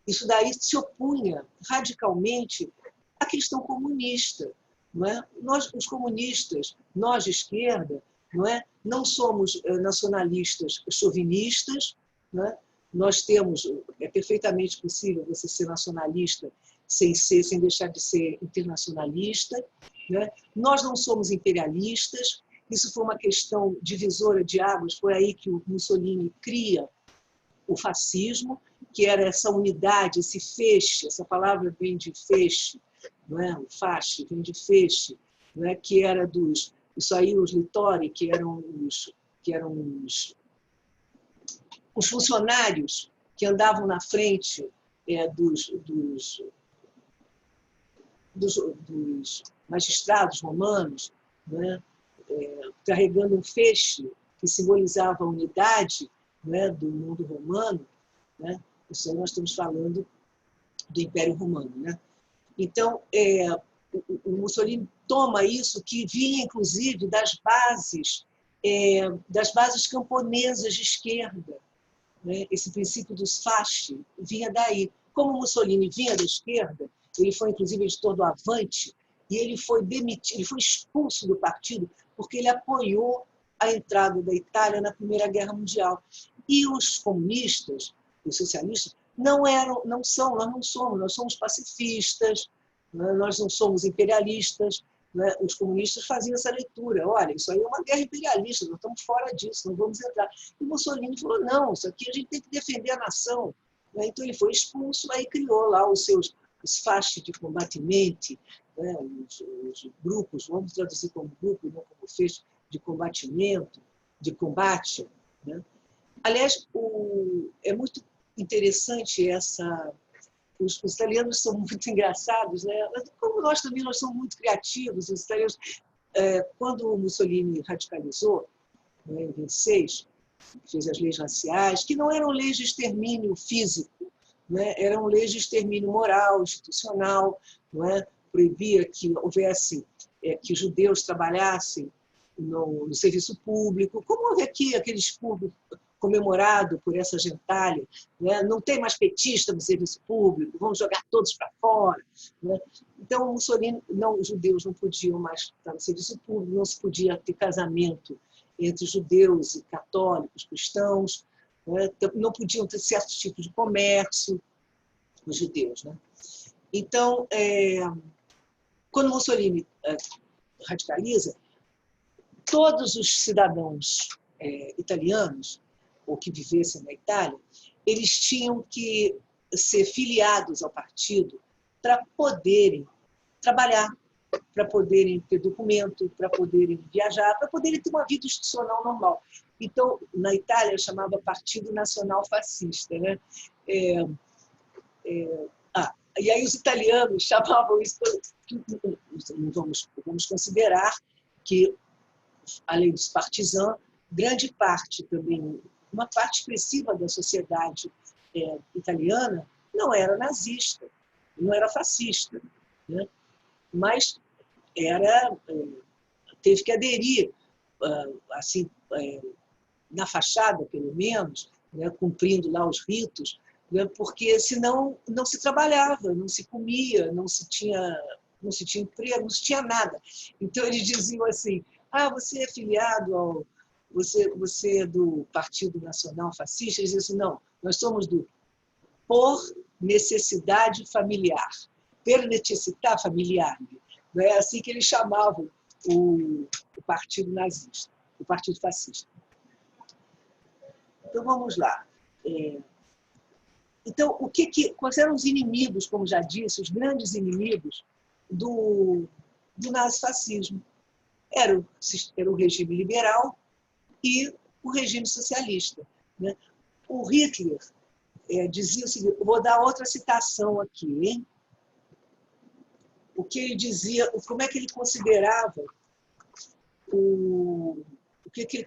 Isso daí se opunha radicalmente à questão comunista. Não é? Nós, os comunistas, nós de esquerda, não somos nacionalistas chauvinistas, não é? Nós temos, é perfeitamente possível você ser nacionalista sem deixar de ser internacionalista, né? Nós não somos imperialistas, isso foi uma questão divisora de águas, foi aí que o Mussolini cria o fascismo, que era essa unidade, esse feixe, essa palavra vem de feixe, não é? O fasci vem de feixe, não é? Que era dos... Isso aí, os Littori, que eram os funcionários que andavam na frente dos magistrados romanos, né? Carregando um feixe que simbolizava a unidade, né, do mundo romano, né? Isso aí nós estamos falando do Império Romano, né? Então, o Mussolini toma isso que vinha, inclusive, das bases camponesas de esquerda, né? Esse princípio dos fasci vinha daí. Como o Mussolini vinha da esquerda, ele foi, inclusive, editor do Avante, e ele foi demitido, ele foi expulso do partido porque ele apoiou a entrada da Itália na Primeira Guerra Mundial. E os comunistas, os socialistas, nós somos pacifistas, nós não somos imperialistas. Os comunistas faziam essa leitura: olha, isso aí é uma guerra imperialista, nós estamos fora disso, não vamos entrar. E o Mussolini falou: não, isso aqui a gente tem que defender a nação. Então ele foi expulso, aí criou lá os fasci de combatimento, os grupos, vamos traduzir como grupo, não como feixe, de combatimento, de combate. Né? Aliás, é muito interessante os italianos são muito engraçados, né? Como nós também, nós somos muito criativos. Os italianos, quando o Mussolini radicalizou, né, em 26, fez as leis raciais, que não eram leis de extermínio físico, né? Eram leis de extermínio moral, institucional, não é? Proibia que houvesse, que judeus trabalhassem no serviço público, como houve aqui aqueles públicos comemorado por essa gentalha, né? Não tem mais petista no serviço público, vamos jogar todos para fora. Né? Então, o Mussolini, os judeus não podiam mais estar no serviço público, não se podia ter casamento entre judeus e católicos, cristãos, né? Não podiam ter certos tipos de comércio, os judeus. Né? Então, quando Mussolini radicaliza, todos os cidadãos italianos, ou que vivessem na Itália, eles tinham que ser filiados ao partido para poderem trabalhar, para poderem ter documento, para poderem viajar, para poderem ter uma vida institucional normal. Então, na Itália, chamava Partido Nacional Fascista. Né? E aí os italianos chamavam isso... Vamos considerar que, além dos partisans, grande parte também, uma parte expressiva da sociedade italiana não era nazista, não era fascista, né? Mas teve que aderir, assim, na fachada, pelo menos, né, cumprindo lá os ritos, né, porque senão não se trabalhava, não se comia, não se tinha emprego, não se tinha nada. Então eles diziam assim: você é filiado você é do Partido Nacional Fascista? Eles diziam assim: não, nós somos por necessidade familiar, per necessità familiare. É assim que eles chamavam o partido nazista, o partido fascista. Então vamos lá. Então, quais eram os inimigos, como já disse, os grandes inimigos do nazifascismo? Era o regime liberal e o regime socialista. Né? O Hitler dizia o seguinte, eu vou dar outra citação aqui, hein? O que ele dizia, como é que ele considerava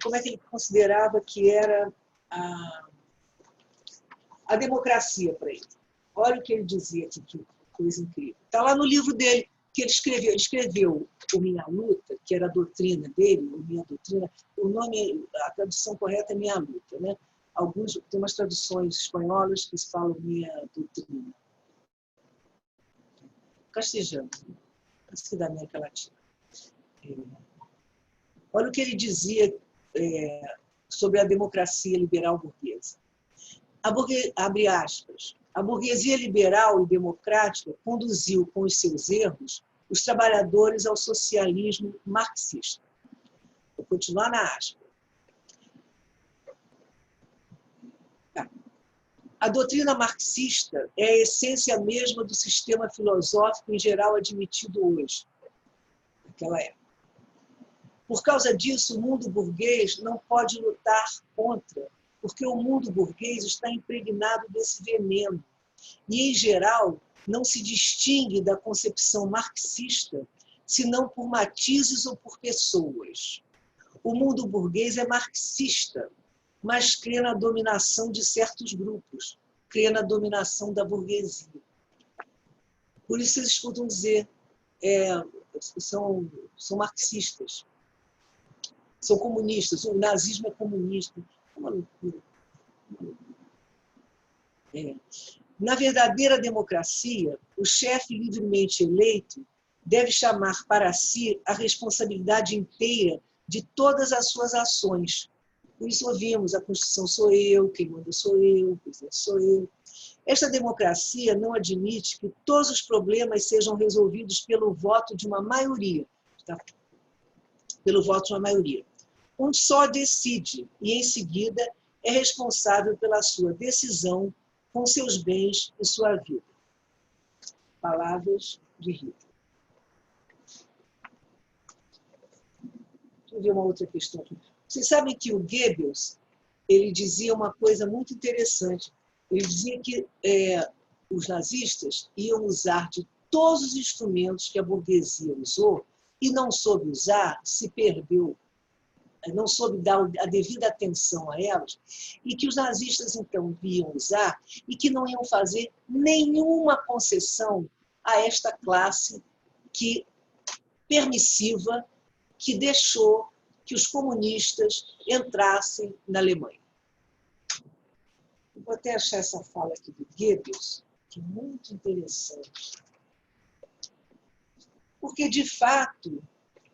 como é que ele considerava que era a democracia para ele. Olha o que ele dizia aqui, que coisa incrível. Está lá no livro dele, que ele escreveu. Ele escreveu o Minha Luta, que era a doutrina dele, o Minha Doutrina. O nome, a tradução correta é Minha Luta, né? Tem umas traduções espanholas que falam Minha Doutrina. Castelhano, acho que da América Latina. Olha o que ele dizia sobre a democracia liberal burguesa. Abre aspas. A burguesia liberal e democrática conduziu, com os seus erros, os trabalhadores ao socialismo marxista. Vou continuar na aspa. A doutrina marxista é a essência mesma do sistema filosófico em geral admitido hoje, naquela época. Por causa disso, o mundo burguês não pode lutar contra, porque o mundo burguês está impregnado desse veneno e, em geral, não se distingue da concepção marxista, senão por matizes ou por pessoas. O mundo burguês é marxista, mas crê na dominação de certos grupos, crê na dominação da burguesia. Por isso eles escutam dizer, são marxistas, são comunistas, o nazismo é comunista. É uma loucura. Na verdadeira democracia, o chefe livremente eleito deve chamar para si a responsabilidade inteira de todas as suas ações. Por isso ouvimos, a Constituição sou eu, quem manda sou eu, o presidente sou eu. Esta democracia não admite que todos os problemas sejam resolvidos pelo voto de uma maioria. Pelo voto de uma maioria. Um só decide e, em seguida, é responsável pela sua decisão com seus bens e sua vida. Palavras de Hitler. Deixa eu ver uma outra questão aqui. Vocês sabem que o Goebbels, ele dizia uma coisa muito interessante. Ele dizia que os nazistas iam usar de todos os instrumentos que a burguesia usou e não soube usar, se perdeu, não soube dar a devida atenção a elas, e que os nazistas, então, iam usar e que não iam fazer nenhuma concessão a esta classe permissiva que deixou que os comunistas entrassem na Alemanha. Vou até achar essa fala aqui do Goebbels, que é muito interessante. Porque, de fato,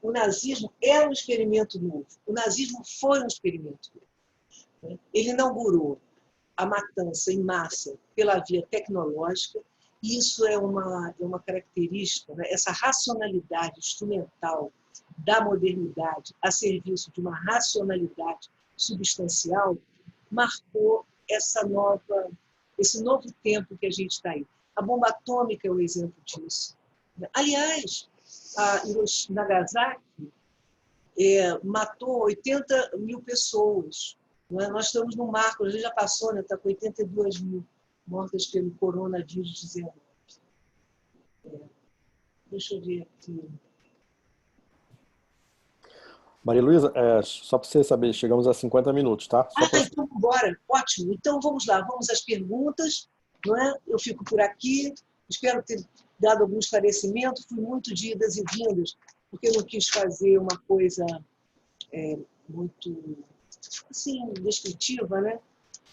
o nazismo era um experimento novo. O nazismo foi um experimento novo. Ele inaugurou a matança em massa pela via tecnológica, e isso é uma característica, né? Essa racionalidade instrumental da modernidade a serviço de uma racionalidade substancial marcou esse novo tempo que a gente está aí. A bomba atômica é um exemplo disso. Aliás, a Nagasaki matou 80 mil pessoas. Nós estamos no marco, a gente já passou, está com 82 mil mortas pelo coronavírus 19. Deixa eu ver aqui. Maria Luísa, só para você saber, chegamos a 50 minutos, tá? Então bora, ótimo. Então vamos lá, vamos às perguntas, não é? Eu fico por aqui, espero ter dado algum esclarecimento, fui muito de idas e vindas, porque eu não quis fazer uma coisa muito, assim, descritiva, né?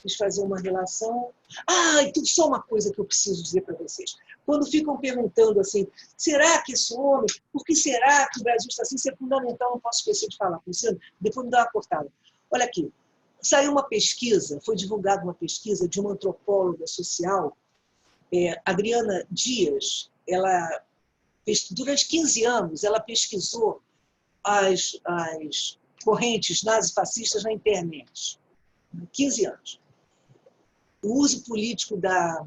Quis fazer uma relação. Então só uma coisa que eu preciso dizer para vocês. Quando ficam perguntando assim, será que esse homem, por que será que o Brasil está assim? Isso é fundamental, não posso esquecer de falar, Luciano, depois me dá uma cortada. Olha aqui, saiu uma pesquisa, foi divulgada uma pesquisa de uma antropóloga social, Adriana Dias. Ela, durante 15 anos, ela pesquisou as correntes nazifascistas na internet. 15 anos. O uso político da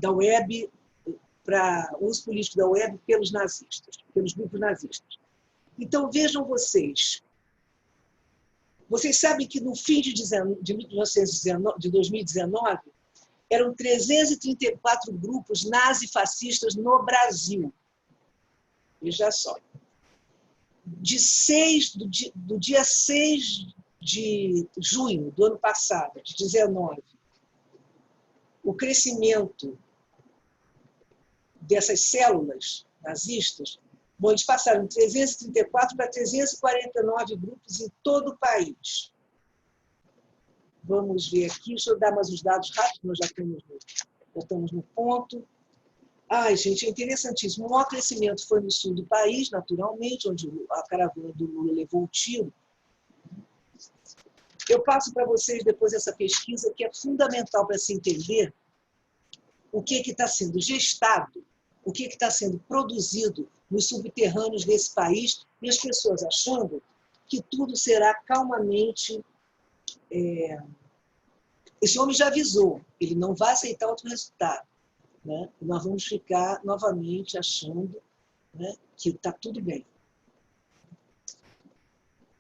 web o uso político da web pelos nazistas, pelos grupos nazistas. Então, vejam vocês. Vocês sabem que no fim de 2019, Eram 334 grupos nazifascistas no Brasil. Veja só. Do dia 6 de junho do ano passado, de 19, o crescimento dessas células nazistas, bom, eles passaram de 334 para 349 grupos em todo o país. Vamos ver aqui, deixa eu dar mais uns dados rápidos, nós já estamos no ponto. Ai, gente, é interessantíssimo. O maior crescimento foi no sul do país, naturalmente, onde a caravana do Lula levou o tiro. Eu passo para vocês depois essa pesquisa, que é fundamental para se entender o que está sendo gestado, o que está sendo produzido nos subterrâneos desse país, e as pessoas achando que tudo será calmamente... Esse homem já avisou, ele não vai aceitar outro resultado. Né? Nós vamos ficar novamente achando, né, que está tudo bem.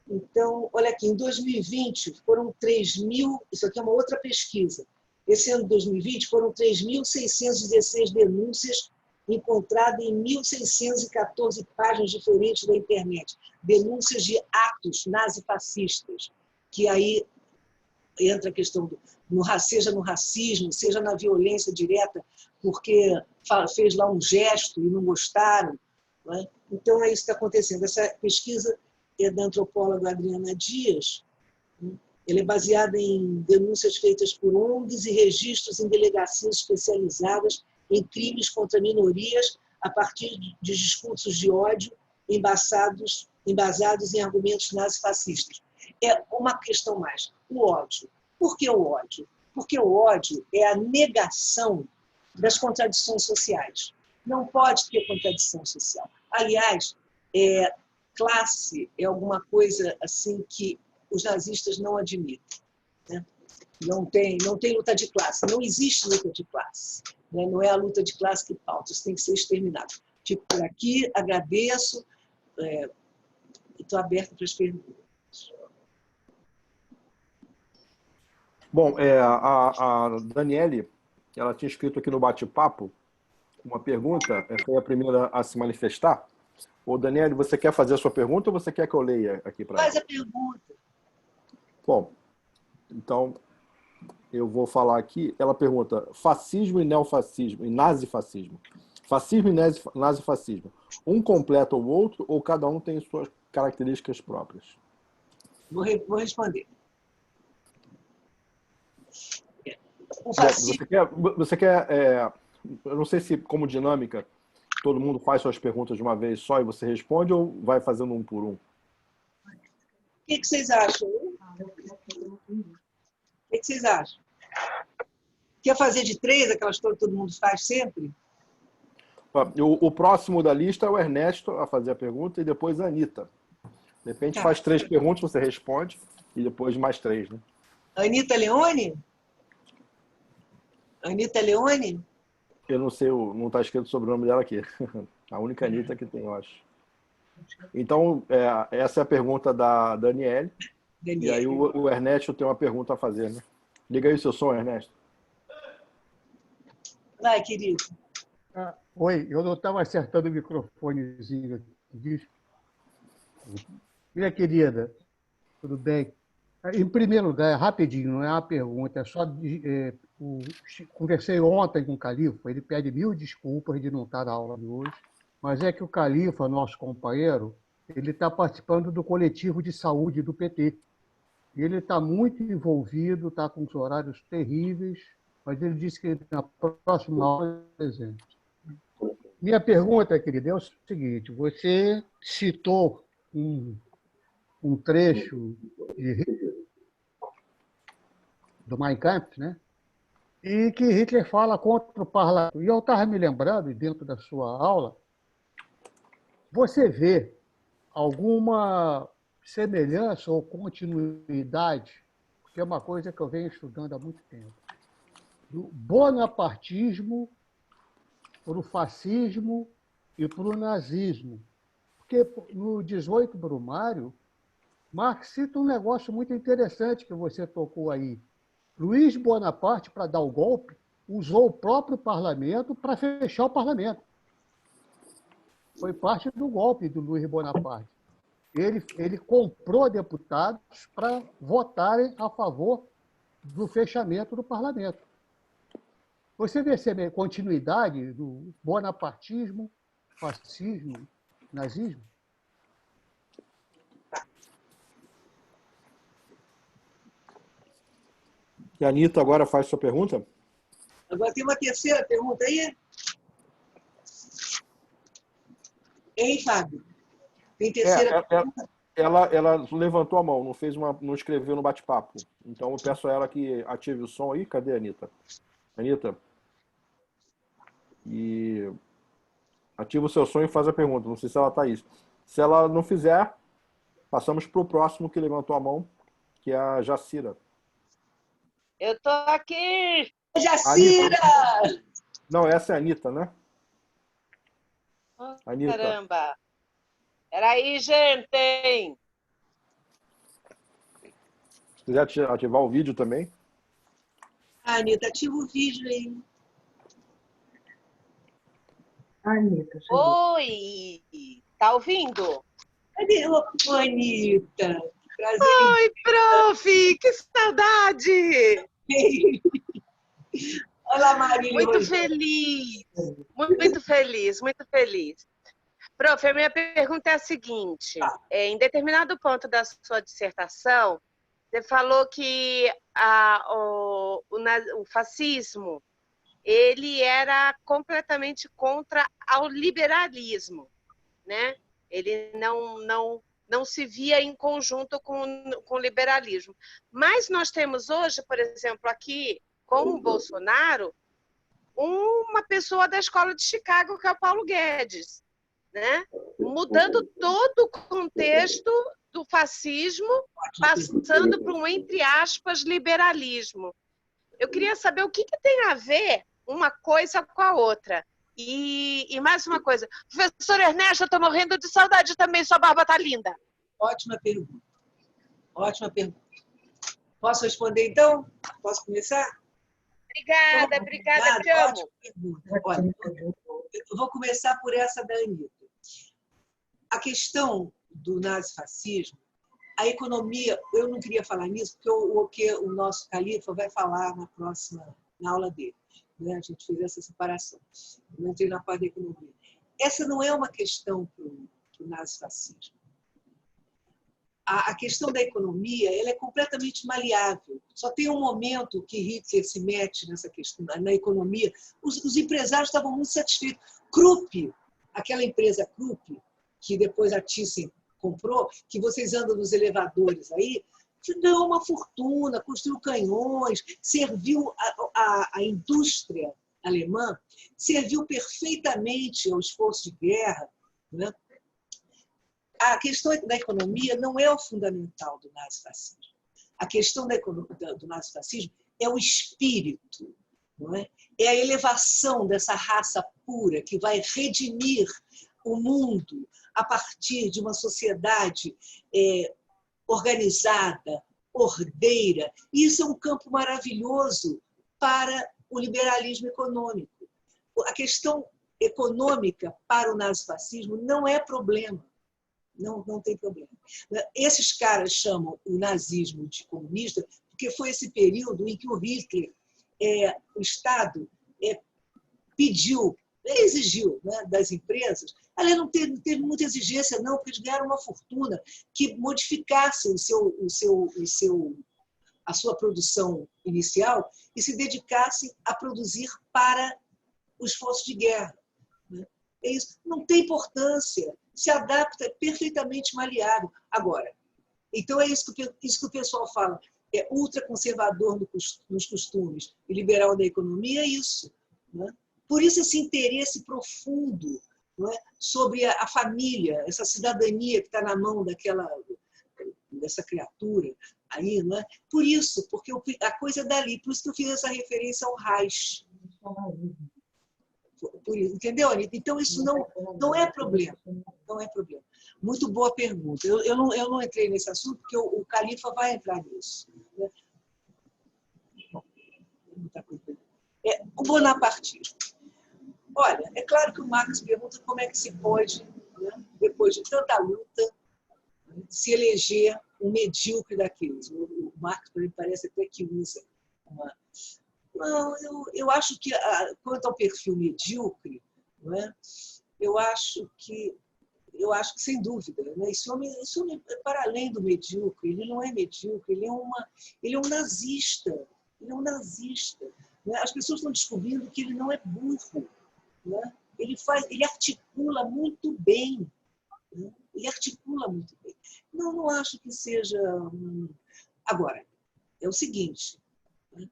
Então, olha aqui, em 2020 foram 3.000, isso aqui é uma outra pesquisa, esse ano de 2020 foram 3.616 denúncias encontradas em 1.614 páginas diferentes da internet, denúncias de atos nazifascistas, que aí entra a questão seja no racismo, seja na violência direta, porque fez lá um gesto e não gostaram. Não é? Então, é isso que está acontecendo. Essa pesquisa é da antropóloga Adriana Dias. Ela é baseada em denúncias feitas por ONGs e registros em delegacias especializadas em crimes contra minorias a partir de discursos de ódio embasados em argumentos nazifascistas. É uma questão mais. O ódio. Por que o ódio? Porque o ódio é a negação das contradições sociais. Não pode ter contradição social. Aliás, classe é alguma coisa assim que os nazistas não admitem. Né? Não tem luta de classe. Não existe luta de classe. Né? Não é a luta de classe que pauta. Isso tem que ser exterminado. Fico por aqui, agradeço. Estou aberta para as perguntas. Bom, a Daniele, ela tinha escrito aqui no bate-papo uma pergunta, foi a primeira a se manifestar. Ô, Daniele, você quer fazer a sua pergunta ou você quer que eu leia aqui para ela? Faz a pergunta. Bom, então eu vou falar aqui. Ela pergunta: fascismo e neofascismo, e nazifascismo. Fascismo e nazifascismo. Um completa o outro ou cada um tem suas características próprias? Vou responder. O fascismo... Você quer eu não sei se, como dinâmica, todo mundo faz suas perguntas de uma vez só e você responde ou vai fazendo um por um? O que vocês acham? O que vocês acham? Quer fazer de 3, aquelas que todo mundo faz sempre? O próximo da lista é o Ernesto a fazer a pergunta e depois a Anitta. De repente faz 3 perguntas, você responde e depois mais 3, né? Anitta Leone? Anitta Leone? Eu não sei, não está escrito o sobrenome dela aqui. A única Anitta que tem, eu acho. Então, essa é a pergunta da Daniele. E aí o Ernesto tem uma pergunta a fazer, né? Liga aí o seu som, Ernesto. Vai, querido. Oi, eu não estava acertando o microfonezinho aqui. Minha querida, tudo bem? Em primeiro lugar, rapidinho, não é uma pergunta, é só... conversei ontem com o Califa, ele pede 1000 desculpas de não estar na aula de hoje, mas é que o Califa, nosso companheiro, ele está participando do coletivo de saúde do PT. Ele está muito envolvido, está com os horários terríveis, mas ele disse que na próxima aula, por exemplo. Minha pergunta, querida, é o seguinte: você citou um trecho do Mein Kampf, né? E que Hitler fala contra o parlamento. E eu estava me lembrando, dentro da sua aula, você vê alguma semelhança ou continuidade, que é uma coisa que eu venho estudando há muito tempo, do bonapartismo para o fascismo e para o nazismo. Porque no 18 Brumário, Marx cita um negócio muito interessante que você tocou aí. Luiz Bonaparte, para dar o golpe, usou o próprio parlamento para fechar o parlamento. Foi parte do golpe do Luiz Bonaparte. Ele comprou deputados para votarem a favor do fechamento do parlamento. Você vê a continuidade do bonapartismo, fascismo, nazismo? E a Anitta agora faz sua pergunta? Agora tem uma terceira pergunta aí. Hein, Fábio? Tem terceira pergunta? Ela levantou a mão, não escreveu no bate-papo. Então eu peço a ela que ative o som aí. Cadê a Anitta? Anitta? E ativa o seu som e faz a pergunta. Não sei se ela está aí. Se ela não fizer, passamos para o próximo que levantou a mão, que é a Jacira. Eu tô aqui! Jacira! Não, essa é a Anitta, né? Oh, Anitta. caramba! Peraí, gente! Se quiser ativar o vídeo também. Anitta, ativa o vídeo aí. Anitta, Oi! Tá ouvindo? Cadê? Ô, Anitta. Prazer. Oi, prof! Que saudade! Olá, Maria. Muito feliz! Muito feliz, muito feliz. Prof, a minha pergunta é a seguinte. Em determinado ponto da sua dissertação, você falou que o fascismo ele era completamente contra ao liberalismo, né? Ele não se via em conjunto com o liberalismo. Mas nós temos hoje, por exemplo, aqui, com o Bolsonaro, uma pessoa da escola de Chicago, que é o Paulo Guedes, né? Mudando todo o contexto do fascismo, passando para um, entre aspas, liberalismo. Eu queria saber o que tem a ver uma coisa com a outra. E mais uma coisa. Professor Ernesto, eu estou morrendo de saudade também, sua barba está linda. Ótima pergunta. Ótima pergunta. Posso responder, então? Posso começar? Obrigada, te amo. Ótima pergunta. Olha, eu vou começar por essa da Anitta. A questão do nazifascismo, a economia, eu não queria falar nisso, porque o nosso califa vai falar na aula dele. Né? A gente fez essa separação. Eu não entrei na parte da economia. Essa não é uma questão para o nazifascismo. A questão da economia ela é completamente maleável. Só tem um momento que Hitler se mete nessa questão, na economia. Os empresários estavam muito satisfeitos. Krupp, aquela empresa Krupp, que depois a Thyssen comprou, que vocês andam nos elevadores aí, ganhou uma fortuna, construiu canhões, serviu a indústria alemã, serviu perfeitamente ao esforço de guerra. Né? A questão da economia não é o fundamental do nazifascismo. A questão do nazifascismo é o espírito, não é? É a elevação dessa raça pura que vai redimir o mundo a partir de uma sociedade organizada, ordeira. E isso é um campo maravilhoso para o liberalismo econômico. A questão econômica para o nazifascismo não é problema. Não tem problema. Esses caras chamam o nazismo de comunista porque foi esse período em que o Hitler, o Estado, exigiu, né, das empresas. Aliás, não teve muita exigência, não, porque eles ganharam uma fortuna que modificasse a sua produção inicial e se dedicassem a produzir para o esforço de guerra. Né? É isso. Não tem importância. Se adapta, é perfeitamente maleável. Agora, então é isso que o pessoal fala, é ultraconservador nos costumes e liberal da economia, é isso. Né? Por isso esse interesse profundo, não é? Sobre a família, essa cidadania que está na mão dessa criatura aí, não é? Por isso, porque a coisa é dali, por isso que eu fiz essa referência ao Reich. Entendeu, Anitta? Então, isso não é problema. Não é problema. Muito boa pergunta. Eu não entrei nesse assunto, porque o Califa vai entrar nisso. Né? Bom, muita coisa. O bonapartismo. Olha, é claro que o Marx pergunta como é que se pode, né, depois de tanta luta, se eleger um medíocre daqueles. O Marx, por exemplo, parece até que usa uma... Não, eu acho que, quanto ao perfil medíocre, não é? eu acho que, sem dúvida, né? Esse homem, para além do medíocre, ele não é medíocre, ele é um nazista. Ele é um nazista. Né? As pessoas estão descobrindo que ele não é burro. Né? Ele articula muito bem. Né? Ele articula muito bem. Não acho que seja... Agora, é o seguinte, né?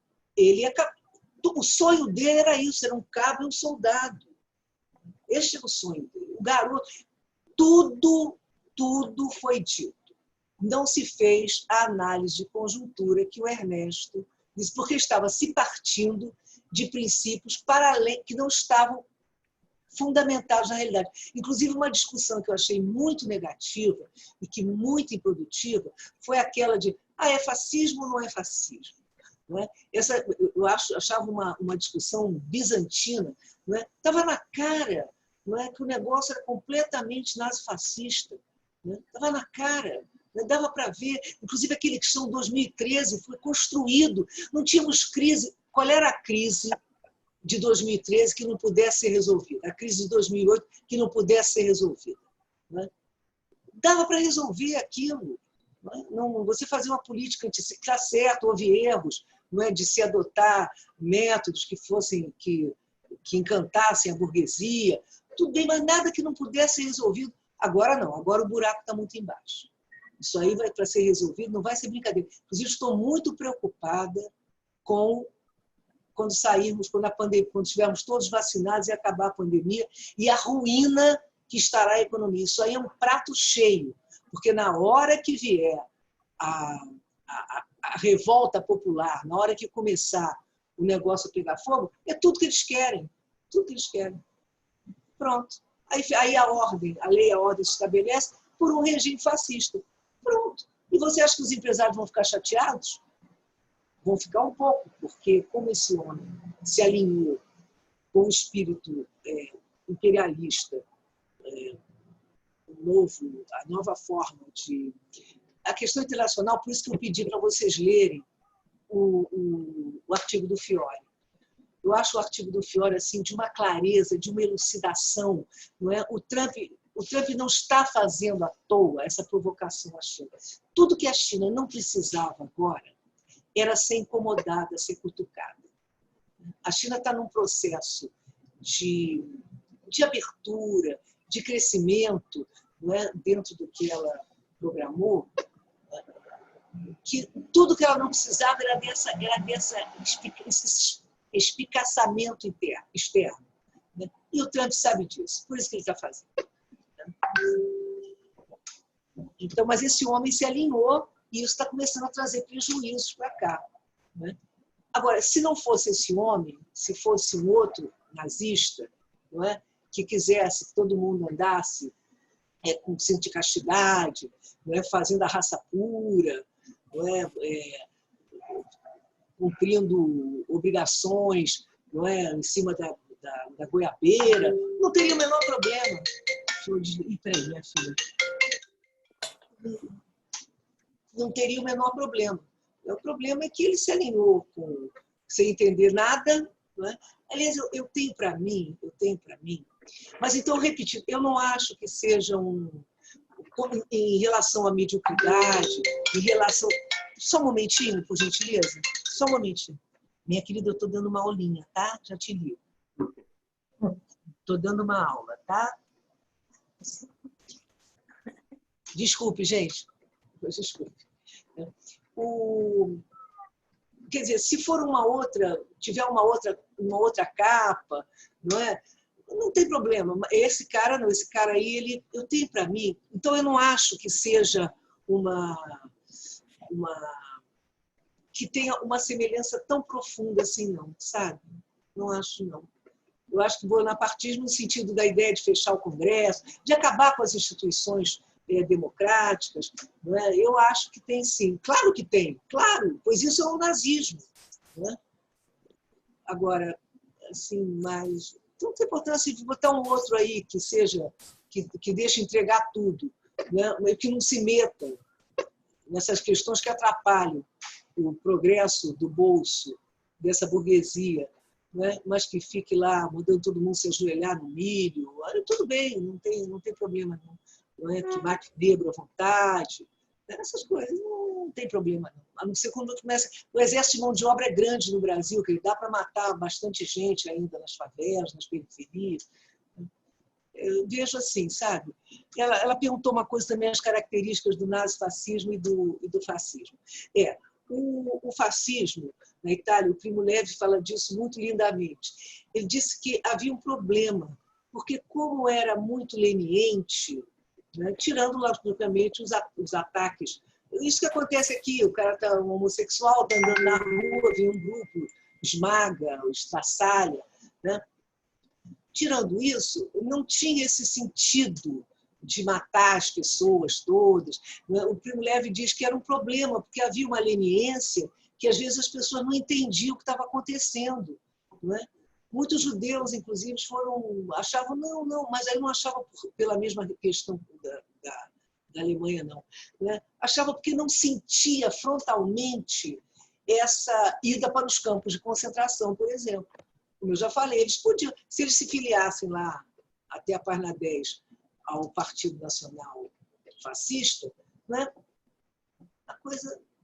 O sonho dele era isso, era um cabo e um soldado. Este era o sonho dele. O garoto... Tudo foi dito. Não se fez a análise de conjuntura que o Ernesto disse, porque estava se partindo de princípios para além, que não estavam fundamentados na realidade. Inclusive, uma discussão que eu achei muito negativa e que muito improdutiva foi aquela de é fascismo ou não é fascismo? Não é? Eu achava uma discussão bizantina. Não é? Estava na cara, não é, que o negócio era completamente nazifascista. Estava na cara. Dava para ver, inclusive aquele que são 2013 foi construído, não tínhamos crise. Qual era a crise de 2013 que não pudesse ser resolvida? A crise de 2008 que não pudesse ser resolvida? Dava para resolver aquilo. Não, você fazer uma política está certo, houve erros, não é, de se adotar métodos que fossem que encantassem a burguesia, tudo bem, mas nada que não pudesse ser resolvido. Agora não, agora o buraco está muito embaixo. Isso aí vai para ser resolvido, não vai ser brincadeira. Inclusive, estou muito preocupada com quando sairmos, quando estivermos todos vacinados e acabar a pandemia, e a ruína que estará a economia. Isso aí é um prato cheio, porque na hora que vier a revolta popular, na hora que começar o negócio a pegar fogo, é tudo que eles querem. Tudo que eles querem. Pronto. Aí a lei, a ordem se estabelece por um regime fascista. Pronto. E você acha que os empresários vão ficar chateados? Vão ficar um pouco, porque como esse homem se alinhou com o espírito imperialista, a nova forma de... A questão internacional, por isso que eu pedi para vocês lerem o artigo do Fiore. Eu acho o artigo do Fiore assim, de uma clareza, de uma elucidação. Não é? O Trump não está fazendo à toa essa provocação à China. Tudo que a China não precisava agora era ser incomodada, ser cutucada. A China está num processo de abertura, de crescimento, não é? Dentro do que ela programou, que tudo que ela não precisava era esse espicaçamento externo. Né? E o Trump sabe disso, por isso que ele está fazendo. Então, mas esse homem se alinhou e isso está começando a trazer prejuízos para cá. Né? Agora, se não fosse esse homem, se fosse um outro nazista, não é? Que quisesse que todo mundo andasse com senso de castidade, não é? Fazendo a raça pura, não é? Cumprindo obrigações, não é? Em cima da goiabeira, não teria o menor problema. Peraí, minha filha. Não teria o menor problema. O problema é que ele se alinhou sem entender nada. Não é? Aliás, eu tenho para mim, mas então, repetindo, eu não acho que seja em relação à mediocridade, em relação... Só um momentinho, por gentileza. Só um momentinho. Minha querida, eu estou dando uma aulinha, tá? Já te ligo. Estou dando uma aula, tá? Desculpe, gente. Desculpe. Quer dizer, se for tiver uma outra capa, não é? Não tem problema. Esse cara não, esse cara aí, eu tenho para mim. Então eu não acho que seja que tenha uma semelhança tão profunda assim, não, sabe? Não acho, não. Eu acho que o bonapartismo, no sentido da ideia de fechar o Congresso, de acabar com as instituições democráticas, não é? Eu acho que tem sim. Claro que tem, claro, pois isso é o nazismo. Não é? Agora, assim, mas não tem importância de botar um outro aí que seja, que deixe entregar tudo, né? Que não se meta nessas questões que atrapalham o progresso do bolso dessa burguesia, né? Mas que fique lá mandando todo mundo se ajoelhar no milho. Olha, tudo bem, não tem problema não é? Que mate negro à vontade. Essas coisas não tem problema, não. A não ser quando começa. O exército de mão de obra é grande no Brasil, que dá para matar bastante gente ainda nas favelas, nas periferias. Eu vejo assim, sabe? Ela perguntou uma coisa também, as características do nazifascismo e do fascismo. O fascismo, na Itália, o Primo Levi fala disso muito lindamente. Ele disse que havia um problema, porque como era muito leniente, né, tirando, logicamente, os ataques. Isso que acontece aqui, o cara está um homossexual, está andando na rua, vem um grupo, esmaga, estraçalha, né? Tirando isso, não tinha esse sentido de matar as pessoas todas. O Primo Levi diz que era um problema, porque havia uma leniência que às vezes as pessoas não entendiam o que estava acontecendo. Não é? Muitos judeus, inclusive, achavam, não, mas aí não achavam pela mesma questão da Alemanha, não. Né? Achavam porque não sentia frontalmente essa ida para os campos de concentração, por exemplo. Como eu já falei, eles podiam, se eles se filiassem lá, até a página 10, ao Partido Nacional Fascista, né?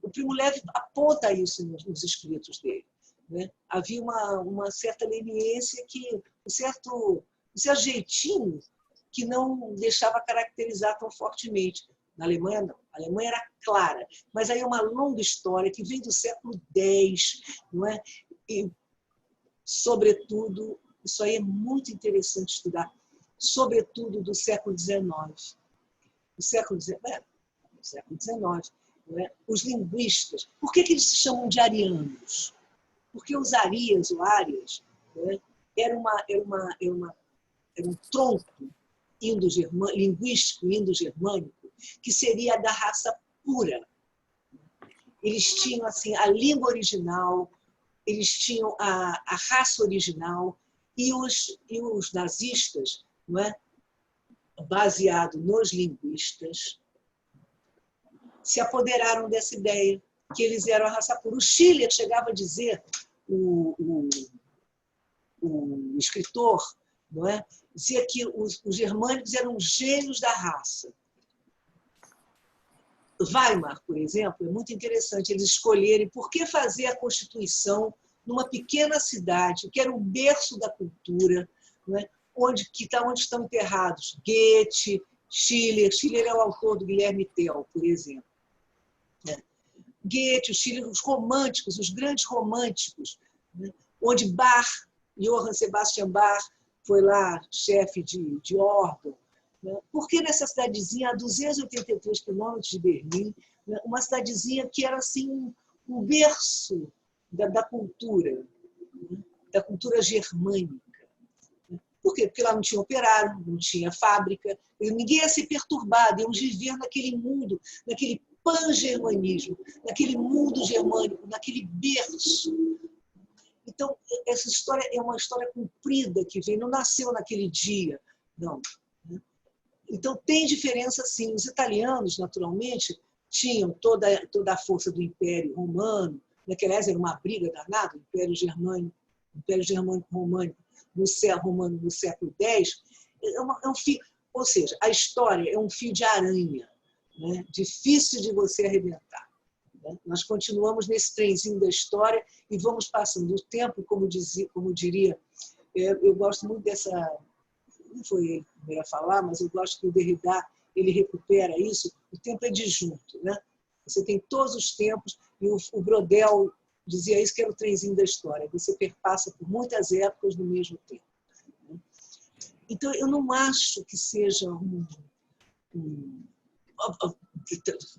O Primo Levi aponta isso nos escritos dele. Né? Havia uma certa leniência, um certo jeitinho que não deixava caracterizar tão fortemente. Na Alemanha, não. A Alemanha era clara. Mas aí é uma longa história que vem do século X, não é? E, sobretudo, isso aí é muito interessante estudar, sobretudo do século XIX. O século XIX, não é? Os linguistas, por que eles se chamam de arianos? Porque os arias, ou árias, né, era um tronco linguístico indo-germânico que seria da raça pura. Eles tinham assim, a língua original, eles tinham a raça original, e os nazistas, não é, baseado nos linguistas, se apoderaram dessa ideia, que eles eram a raça pura. O Schiller chegava a dizer, o escritor, não é, dizia que os germânicos eram gênios da raça. Weimar, por exemplo, é muito interessante eles escolherem por que fazer a Constituição numa pequena cidade, que era o berço da cultura, não é? onde estão enterrados Goethe, Schiller. Schiller é o autor do Guilherme Tell, por exemplo. Goethe, Schiller, os românticos, os grandes românticos, né? Onde Johann Sebastian Bach foi lá chefe de órgão. Né? Porque nessa cidadezinha, a 283 quilômetros de Berlim, né? Uma cidadezinha que era assim, um berço da cultura, né? Da cultura germânica. Por quê? Porque lá não tinha operário, não tinha fábrica, ninguém ia ser perturbado, iam viver naquele mundo, naquele pan-germanismo, naquele mundo germânico, naquele berço. Então, essa história é uma história comprida que vem, não nasceu naquele dia, não. Então, tem diferença, sim. Os italianos, naturalmente, tinham toda a força do Império Romano, que, aliás, era uma briga danada, o Império Germânico-Românico no século X, é um fio, ou seja, a história é um fio de aranha, né? Difícil de você arrebentar. Né? Nós continuamos nesse trenzinho da história e vamos passando o tempo, como diria, eu gosto muito dessa, não foi ele que ia falar, mas eu gosto que o Derrida ele recupera isso, o tempo é disjunto, né? Você tem todos os tempos, e o Brodel dizia isso, que era o trenzinho da história, você perpassa por muitas épocas no mesmo tempo. Então, eu não acho que seja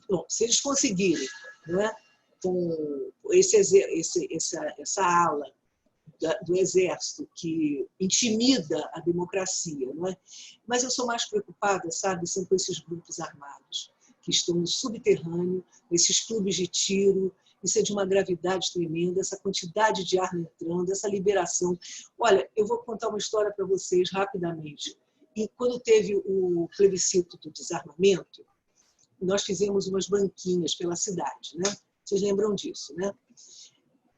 Bom, se eles conseguirem, não é, com essa ala do exército que intimida a democracia, não é? Mas eu sou mais preocupada, sabe, são com esses grupos armados que estão no subterrâneo, nesses clubes de tiro, Isso é de uma gravidade tremenda, essa quantidade de arma entrando, essa liberação. Olha, eu vou contar uma história para vocês rapidamente. E quando teve o plebiscito do desarmamento, nós fizemos umas banquinhas pela cidade, né? Vocês lembram disso, né?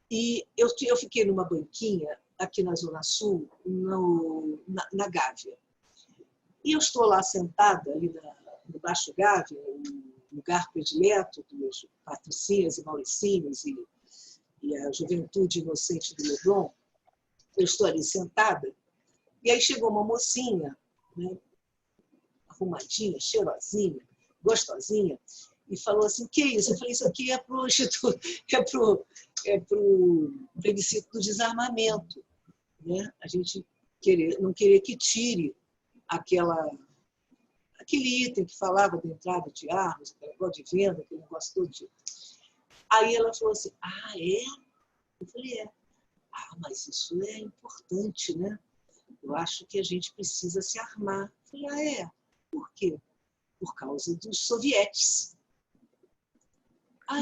E eu fiquei numa banquinha aqui na Zona Sul, na Gávea. E eu estou lá sentada, ali no Baixo Gávea, um lugar predileto dos patricinhas e mauricinhos e a juventude inocente do Leblon. Eu estou ali sentada, e aí chegou uma mocinha, né, arrumadinha, cheirosinha, gostosinha, e falou assim, que é isso? Eu falei, isso aqui é para o Instituto, é pro plebiscito do desarmamento. Né? A gente não querer que tire aquele item que falava da entrada de armas, aquele negócio de venda, aquele negócio todo. Aí ela falou assim, ah, é? Eu falei, é. Ah, mas isso é importante, né? Eu acho que a gente precisa se armar. Eu falei, ah, é? Por quê? Por causa dos sovietes. Ah,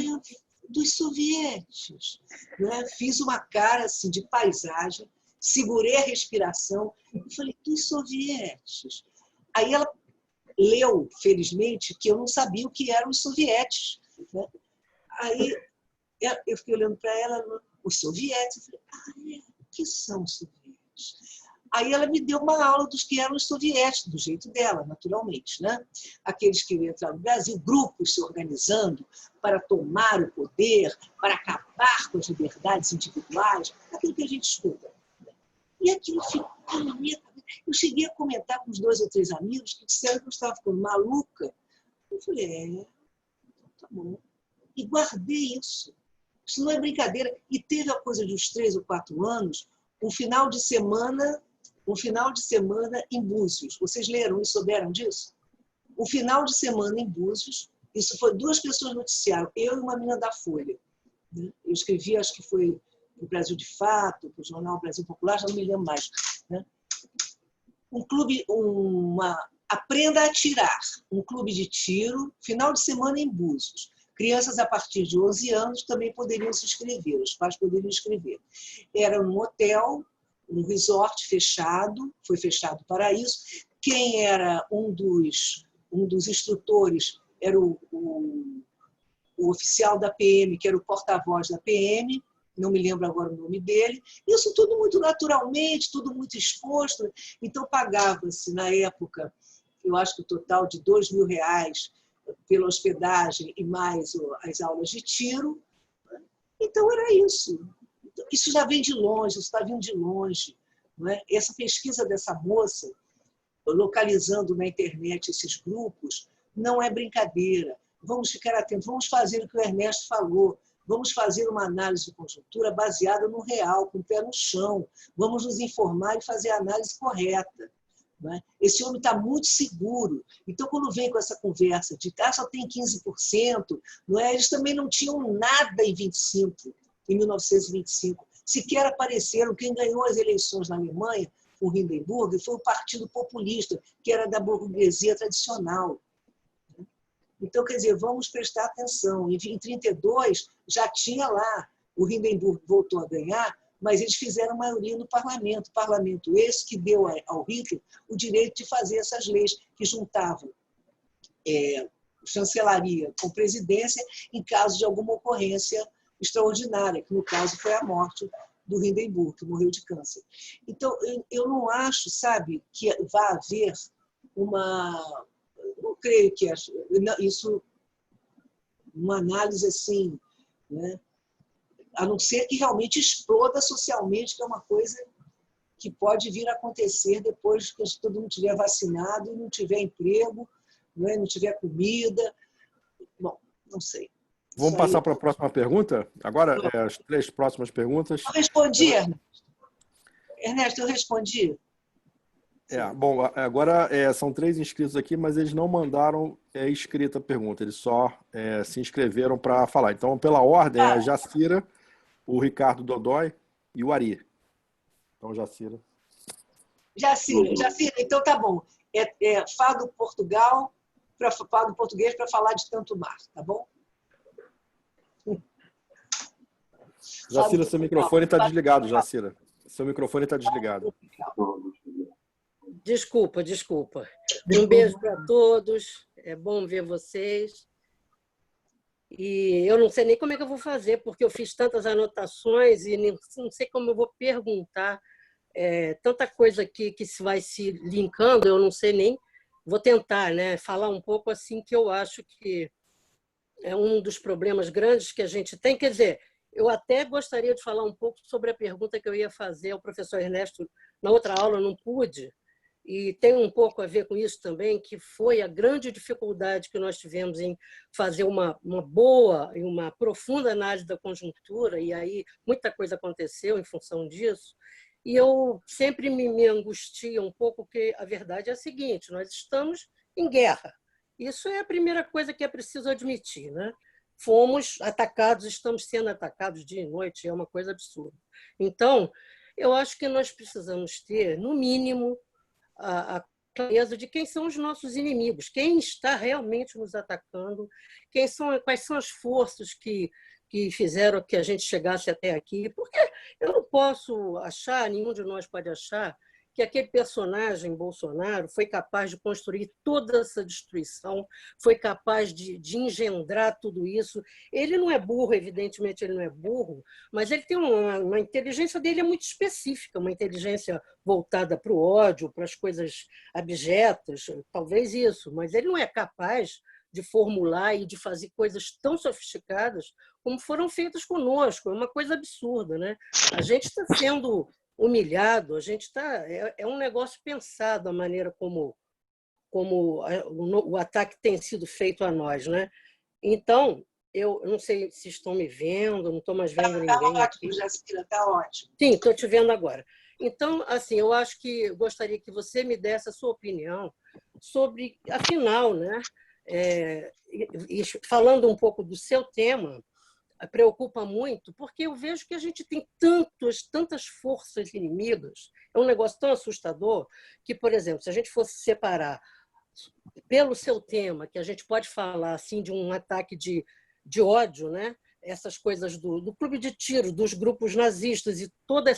dos sovietes. Né? Fiz uma cara assim, de paisagem, segurei a respiração e falei, dos sovietes. Aí ela leu, felizmente, que eu não sabia o que eram os sovietes. Né? Aí eu fiquei olhando para ela, os sovietes, eu falei, ah, é, o que são os sovietes? Aí ela me deu uma aula dos que eram os sovietes, do jeito dela, naturalmente. Né? Aqueles que iam entrar no Brasil, grupos se organizando para tomar o poder, para acabar com as liberdades individuais, aquilo que a gente escuta. E aquilo ficou na minha cabeça. Eu cheguei a comentar com uns 2 ou 3 amigos que disseram que eu estava ficando maluca. Eu falei, tá bom. E guardei isso. Isso não é brincadeira. E teve a coisa de uns 3 ou 4 anos, um final de semana em Búzios. Vocês leram e souberam disso? Um final de semana em Búzios, isso foi 2 pessoas noticiaram, eu e uma menina da Folha. Eu escrevi, acho que foi no Brasil de Fato, para o jornal Brasil Popular, já não me lembro mais. Né? Um clube, Aprenda a Atirar, um clube de tiro, final de semana em Búzios. Crianças a partir de 11 anos também poderiam se inscrever, os pais poderiam inscrever. Era um hotel, um resort fechado, foi fechado para isso. Quem era um dos instrutores era o oficial da PM, que era o porta-voz da PM, não me lembro agora o nome dele. Isso tudo muito naturalmente, tudo muito exposto. Então, pagava-se, na época, eu acho que o total de R$2.000 pela hospedagem e mais as aulas de tiro. Então, era isso. Isso já vem de longe, isso está vindo de longe. Não é? Essa pesquisa dessa moça, localizando na internet esses grupos, não é brincadeira. Vamos ficar atentos, vamos fazer o que o Ernesto falou. Vamos fazer uma análise de conjuntura baseada no real, com o pé no chão. Vamos nos informar e fazer a análise correta. Né? Esse homem está muito seguro. Então, quando vem com essa conversa de que só tem 15%, não é? Eles também não tinham nada em 1925. Sequer apareceram. Quem ganhou as eleições na Alemanha, o Hindenburg, foi o Partido Populista, que era da burguesia tradicional. Então, quer dizer, vamos prestar atenção. Em 1932, já tinha lá, o Hindenburg voltou a ganhar, mas eles fizeram maioria no parlamento. Parlamento esse que deu ao Hitler o direito de fazer essas leis que juntavam chancelaria com presidência em caso de alguma ocorrência extraordinária, que no caso foi a morte do Hindenburg, que morreu de câncer. Então, eu não acho, sabe, que vá haver uma... Não creio que isso, uma análise assim, né? A não ser que realmente exploda socialmente, que é uma coisa que pode vir a acontecer depois que todo mundo estiver vacinado e não tiver emprego, né? Não tiver comida. Bom, não sei. Vamos passar para a próxima pergunta? Agora, as 3 próximas perguntas. Eu respondi, Ernesto. Ernesto, eu respondi. Bom, agora são 3 inscritos aqui, mas eles não mandaram escrita a pergunta, eles só se inscreveram para falar. Então, pela ordem, é a Jacira, o Ricardo Dodói e o Ari. Então, Jacira. Jacira, então tá bom. Fado Portugal, fado português para falar de tanto mar, tá bom? Jacira, seu microfone está desligado, Jacira. Seu microfone está desligado. Desculpa. Um beijo para todos. É bom ver vocês. E eu não sei nem como é que eu vou fazer, porque eu fiz tantas anotações e não sei como eu vou perguntar. Tanta coisa aqui que se vai se linkando, eu não sei nem. Vou tentar, né, falar um pouco assim que eu acho que é um dos problemas grandes que a gente tem. Quer dizer, eu até gostaria de falar um pouco sobre a pergunta que eu ia fazer ao professor Ernesto na outra aula, eu não pude, e tem um pouco a ver com isso também, que foi a grande dificuldade que nós tivemos em fazer uma boa e uma profunda análise da conjuntura, e aí muita coisa aconteceu em função disso, e eu sempre me angustia um pouco, porque a verdade é a seguinte: nós estamos em guerra. Isso é a primeira coisa que é preciso admitir, né? Fomos atacados, estamos sendo atacados dia e noite, é uma coisa absurda. Então, eu acho que nós precisamos ter, no mínimo, a clareza de quem são os nossos inimigos, quem está realmente nos atacando, quais são as forças que fizeram que a gente chegasse até aqui, porque eu não posso achar, nenhum de nós pode achar, que aquele personagem, Bolsonaro, foi capaz de construir toda essa destruição, foi capaz de engendrar tudo isso. Ele não é burro, evidentemente ele não é burro, mas ele tem uma inteligência dele é muito específica, uma inteligência voltada para o ódio, para as coisas abjetas, talvez isso, mas ele não é capaz de formular e de fazer coisas tão sofisticadas como foram feitas conosco. É uma coisa absurda, né? A gente está sendo humilhado, a gente está... É um negócio pensado a maneira como o ataque tem sido feito a nós, né? Então, eu não sei se estão me vendo, não estou mais vendo ninguém. Está ótimo, Jacira, está ótimo. Sim, estou te vendo agora. Então, assim, eu acho que gostaria que você me desse a sua opinião sobre, afinal, né? Falando um pouco do seu tema, preocupa muito, porque eu vejo que a gente tem tantas forças inimigas, é um negócio tão assustador que, por exemplo, se a gente fosse separar pelo seu tema, que a gente pode falar assim de um ataque de ódio, né? Essas coisas do clube de tiro, dos grupos nazistas e todo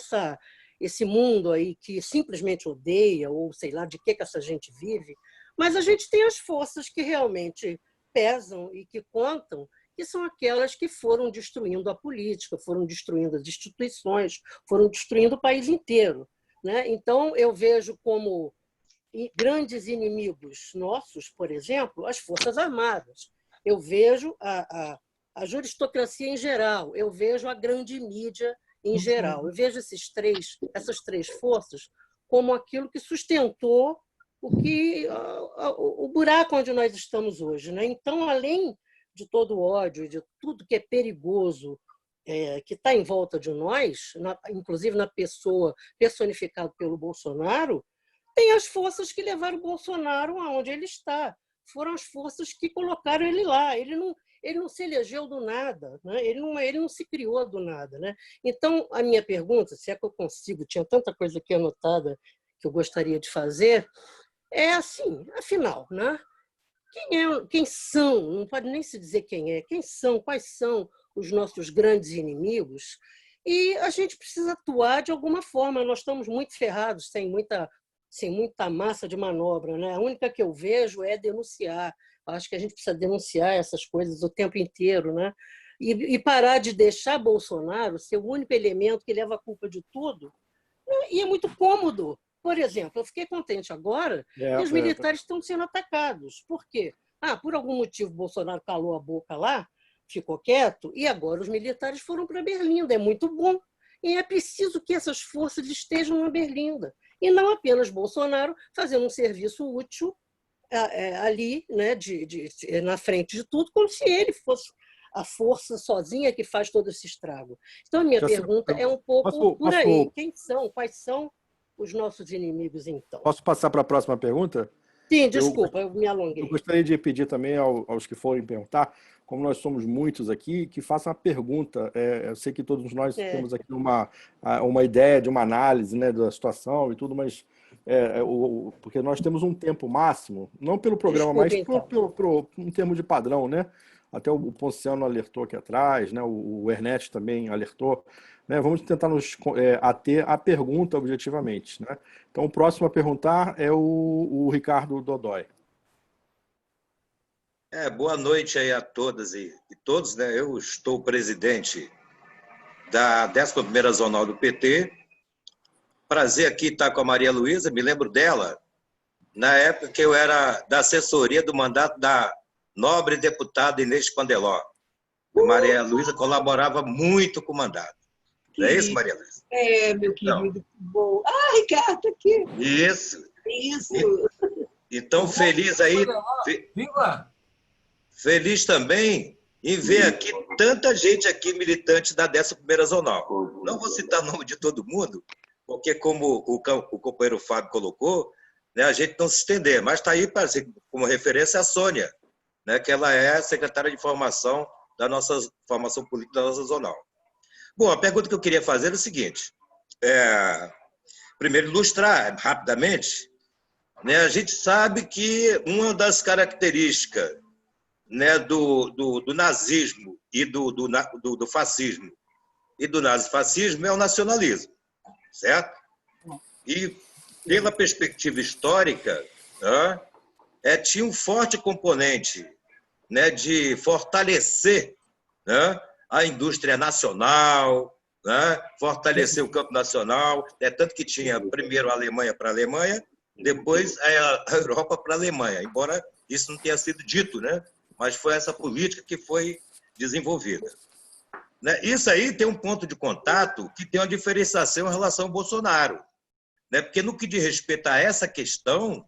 esse mundo aí que simplesmente odeia, ou sei lá de que essa gente vive, mas a gente tem as forças que realmente pesam e que contam, que são aquelas que foram destruindo a política, foram destruindo as instituições, foram destruindo o país inteiro, né? Então, eu vejo como grandes inimigos nossos, por exemplo, as Forças Armadas. Eu vejo a juristocracia em geral, eu vejo a grande mídia em geral. Eu vejo essas três forças como aquilo que sustentou o buraco onde nós estamos hoje, né? Então, além de todo o ódio, de tudo que é perigoso, que está em volta de nós, inclusive na pessoa personificada pelo Bolsonaro, tem as forças que levaram o Bolsonaro aonde ele está. Foram as forças que colocaram ele lá. Ele não se elegeu do nada, né? Ele não se criou do nada, né? Então, a minha pergunta, se é que eu consigo, tinha tanta coisa aqui anotada que eu gostaria de fazer, é assim, afinal, né? Quem são? Não pode nem se dizer quem é. Quais são os nossos grandes inimigos? E a gente precisa atuar de alguma forma. Nós estamos muito ferrados, sem muita massa de manobra, né? A única que eu vejo é denunciar. Acho que a gente precisa denunciar essas coisas o tempo inteiro, né? E parar de deixar Bolsonaro ser o único elemento que leva a culpa de tudo. E é muito cômodo. Por exemplo, eu fiquei contente agora que os militares estão sendo atacados. Por quê? Por algum motivo, Bolsonaro calou a boca lá, ficou quieto, e agora os militares foram para Berlinda. É muito bom. E é preciso que essas forças estejam na Berlinda. E não apenas Bolsonaro fazendo um serviço útil ali, né, na frente de tudo, como se ele fosse a força sozinha que faz todo esse estrago. Então, a minha pergunta é um pouco por aí. Quais são os nossos inimigos, então? Posso passar para a próxima pergunta? Sim, desculpa, eu me alonguei. Eu gostaria de pedir também aos que forem perguntar, como nós somos muitos aqui, que façam uma pergunta. Eu sei que todos nós temos aqui uma ideia de uma análise, né, da situação e tudo, mas porque nós temos um tempo máximo, não pelo programa, mas um termo de padrão, né? Até o Ponciano alertou aqui atrás, né? O Ernesto também alertou. Né? Vamos tentar nos ater à pergunta objetivamente. Né? Então, o próximo a perguntar é o Ricardo Dodói. Boa noite aí a todas e todos. Né? Eu estou presidente da 11ª Zonal do PT. Prazer aqui estar com a Maria Luísa. Me lembro dela na época que eu era da assessoria do mandato da nobre deputada Inês Pandeló. A Maria Luísa colaborava muito com o mandato. Não é isso, Maria Luísa? Meu querido, que bom. Ah, Ricardo, aqui. Isso. Isso. Então, feliz aí. Viva! Feliz também em ver aqui tanta gente aqui militante da 11ª Zonal. Não vou citar o nome de todo mundo, porque como o companheiro Fábio colocou, né, a gente não se estender, mas está aí como referência a Sônia, né, que ela é secretária de formação da nossa formação política da nossa zonal. Bom, a pergunta que eu queria fazer é o seguinte, primeiro ilustrar rapidamente, né, a gente sabe que uma das características, né, do nazismo e do fascismo e do nazifascismo é o nacionalismo, certo? E pela perspectiva histórica, né, tinha um forte componente, né, de fortalecer, né, a indústria nacional, né, fortalecer o campo nacional, tanto que tinha primeiro a Alemanha para a Alemanha, depois a Europa para a Alemanha, embora isso não tenha sido dito, né, mas foi essa política que foi desenvolvida. Né, isso aí tem um ponto de contato que tem uma diferenciação em relação ao Bolsonaro, né, porque no que diz respeito a essa questão,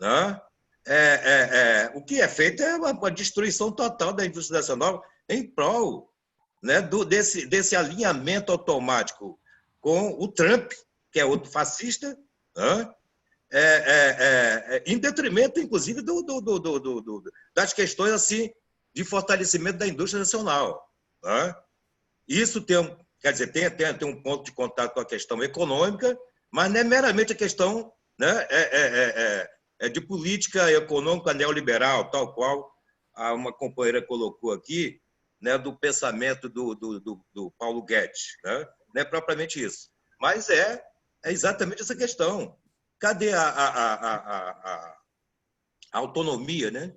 né, o que é feito é uma destruição total da indústria nacional em prol, né, desse alinhamento automático com o Trump, que é outro fascista, né, em detrimento, inclusive, das questões assim, de fortalecimento da indústria nacional. Né? Isso quer dizer, tem um ponto de contato com a questão econômica, mas não é meramente a questão, né, de política econômica neoliberal, tal qual uma companheira colocou aqui, né, do pensamento do Paulo Guedes. Né? Não é propriamente isso. Mas é exatamente essa questão. Cadê a autonomia, né?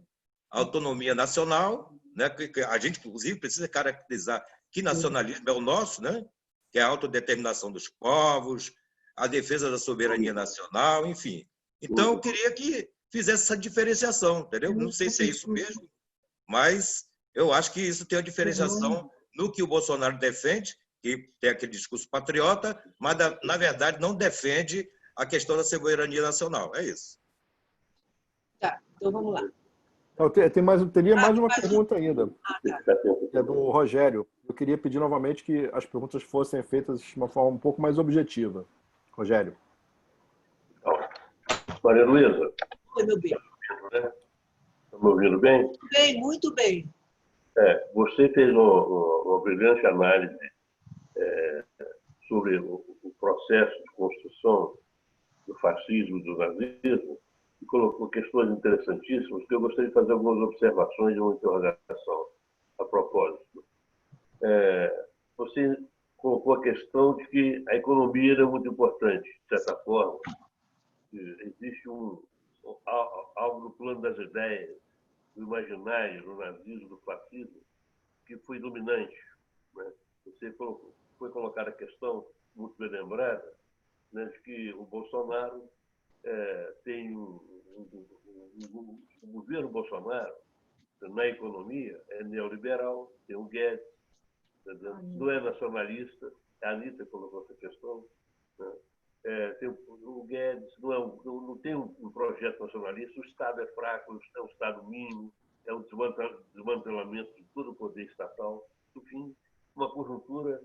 A autonomia nacional, né? Que a gente, inclusive, precisa caracterizar que nacionalismo é o nosso, né? Que é a autodeterminação dos povos, a defesa da soberania nacional, enfim. Então, eu queria que fizesse essa diferenciação, entendeu? Não sei se é isso mesmo, mas eu acho que isso tem uma diferenciação no que o Bolsonaro defende, que tem aquele discurso patriota, mas, na verdade, não defende a questão da soberania nacional. É isso. Tá, então vamos lá. Teria mais uma pergunta ainda, que é do Rogério. Eu queria pedir novamente que as perguntas fossem feitas de uma forma um pouco mais objetiva. Rogério. Maria Luísa. Oi, meu bem. Está me ouvindo bem? Bem, muito bem. Você fez uma brilhante análise sobre o processo de construção do fascismo e do nazismo e colocou questões interessantíssimas que eu gostaria de fazer algumas observações e uma interrogação a propósito. Você colocou a questão de que a economia é muito importante, de certa forma. Existe algo no plano das ideias, do imaginário, do nazismo, do fascismo, que foi dominante. Né? Você foi colocar a questão, muito bem lembrada, né, de que o Bolsonaro tem o governo Bolsonaro, na economia, é neoliberal, tem o Guedes, não é nacionalista, a Anitta colocou essa questão, né? Tem o Guedes, não tem um projeto nacionalista, o Estado é fraco, é um Estado mínimo, é um desmantelamento de todo o poder estatal, enfim, uma conjuntura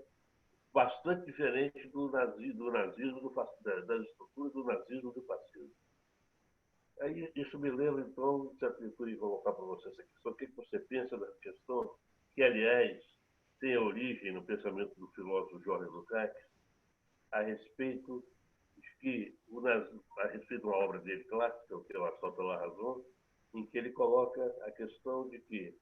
bastante diferente das estruturas do nazismo e do fascismo. Aí, isso me lembra, então, já fui colocar para você essa questão, o que você pensa da questão, que, aliás, tem a origem no pensamento do filósofo Jorge Lukács, a respeito que, a respeito de uma obra dele clássica, que é o Assalto à La Razón, em que ele coloca a questão de que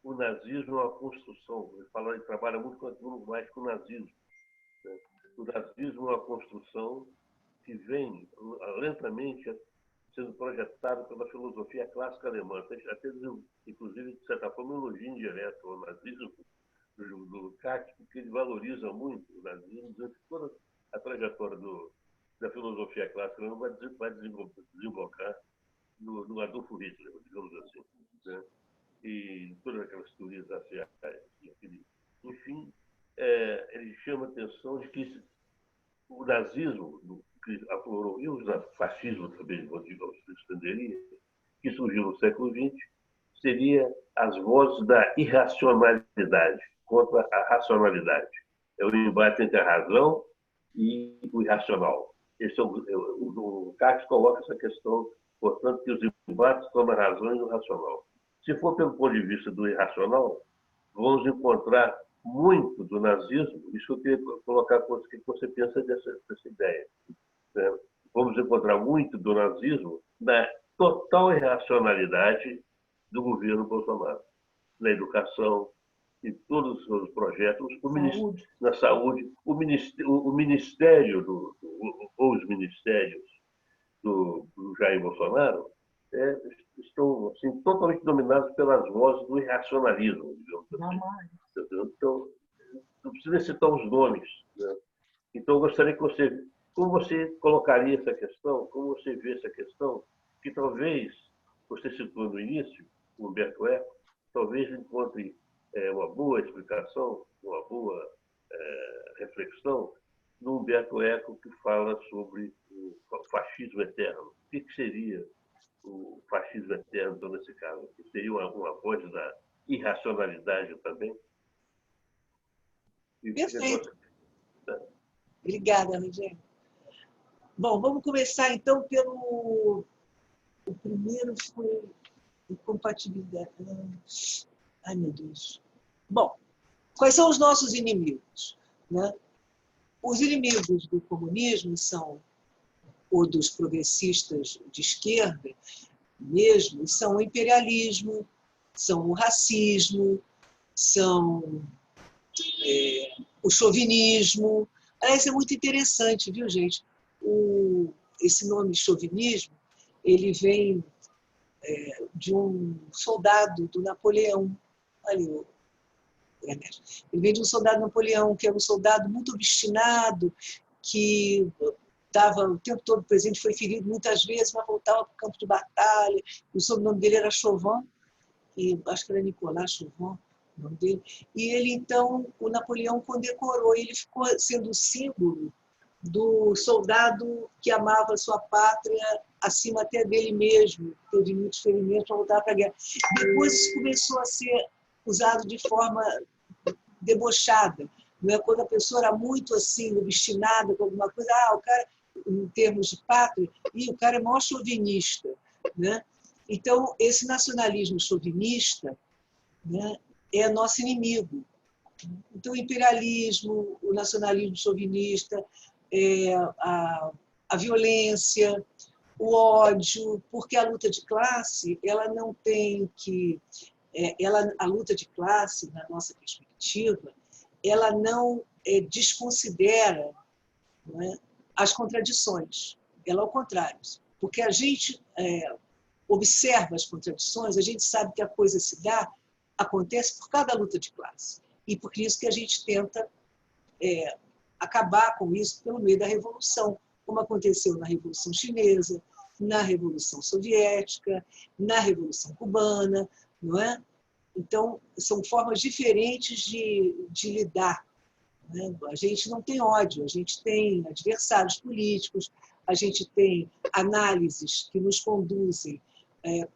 o nazismo é uma construção. Ele trabalha muito mais com o nazismo, né? O nazismo é uma construção que vem lentamente sendo projetado pela filosofia clássica alemã. Até, inclusive, de certa forma, um elogio indireto ao nazismo do Lukács, porque ele valoriza muito o nazismo, dizendo que toda a trajetória da filosofia clássica alemã vai desembocar no Adolfo Hitler, digamos assim, né? E todas aquelas teorias raciais. Enfim, ele chama a atenção de que o nazismo, que aflorou, e o fascismo também, digamos, estenderia, que surgiu no século XX, seria as vozes da irracionalidade contra a racionalidade. É o embate entre a razão e o irracional. O Lukács coloca essa questão, portanto, que os embates estão na razão e no racional. Se for pelo ponto de vista do irracional, vamos encontrar muito do nazismo. Isso eu queria colocar o que você pensa dessa ideia, né? Vamos encontrar muito do nazismo na total irracionalidade do governo Bolsonaro, na educação, em todos os seus projetos, na saúde, o ministério ou os ministérios do Jair Bolsonaro estão assim, totalmente dominados pelas vozes do irracionalismo, digamos assim. Então, não precisa citar os nomes, né? Então, eu gostaria que você, como você colocaria essa questão, como você vê essa questão, que talvez, você citou no início, o Humberto Eco, talvez encontre uma boa explicação, uma boa reflexão no Humberto Eco, que fala sobre o fascismo eterno. O que seria o fascismo eterno, então, nesse caso? Que seria uma voz da irracionalidade também? Perfeito. Obrigada, Rogério. Bom, vamos começar, então, pelo... O primeiro foi incompatibilidade. Ai, meu Deus. Bom, quais são os nossos inimigos, né? Os inimigos do comunismo são, ou dos progressistas de esquerda mesmo, são o imperialismo, são o racismo, são o chauvinismo. Aliás, é muito interessante, viu, gente? Esse nome chauvinismo, ele vem de um soldado do Napoleão. Ali, ele vem de um soldado Napoleão, que era um soldado muito obstinado, que estava o tempo todo presente, foi ferido muitas vezes, mas voltava para o campo de batalha. O sobrenome dele era Chauvin, e acho que era Nicolas Chauvin, o nome dele. E ele, então, o Napoleão condecorou, ele ficou sendo o símbolo do soldado que amava sua pátria acima até dele mesmo, teve muitos ferimentos para voltar para a guerra. Depois isso começou a ser usado de forma debochada, não é? Quando a pessoa era muito assim, obstinada com alguma coisa, o cara, em termos de pátria, e o cara é maior chauvinista, né? Então, esse nacionalismo chauvinista, né, é nosso inimigo. Então, o imperialismo, o nacionalismo chauvinista, a violência, o ódio, porque a luta de classe, ela não tem que... a luta de classe, na nossa perspectiva, ela não desconsidera, não é, as contradições. Ela, ao contrário, porque a gente observa as contradições, a gente sabe que a coisa acontece por causa da luta de classe. E por isso que a gente tenta acabar com isso pelo meio da revolução, como aconteceu na Revolução Chinesa, na Revolução Soviética, na Revolução Cubana, não é? Então, são formas diferentes de lidar, né? A gente não tem ódio, a gente tem adversários políticos, a gente tem análises que nos conduzem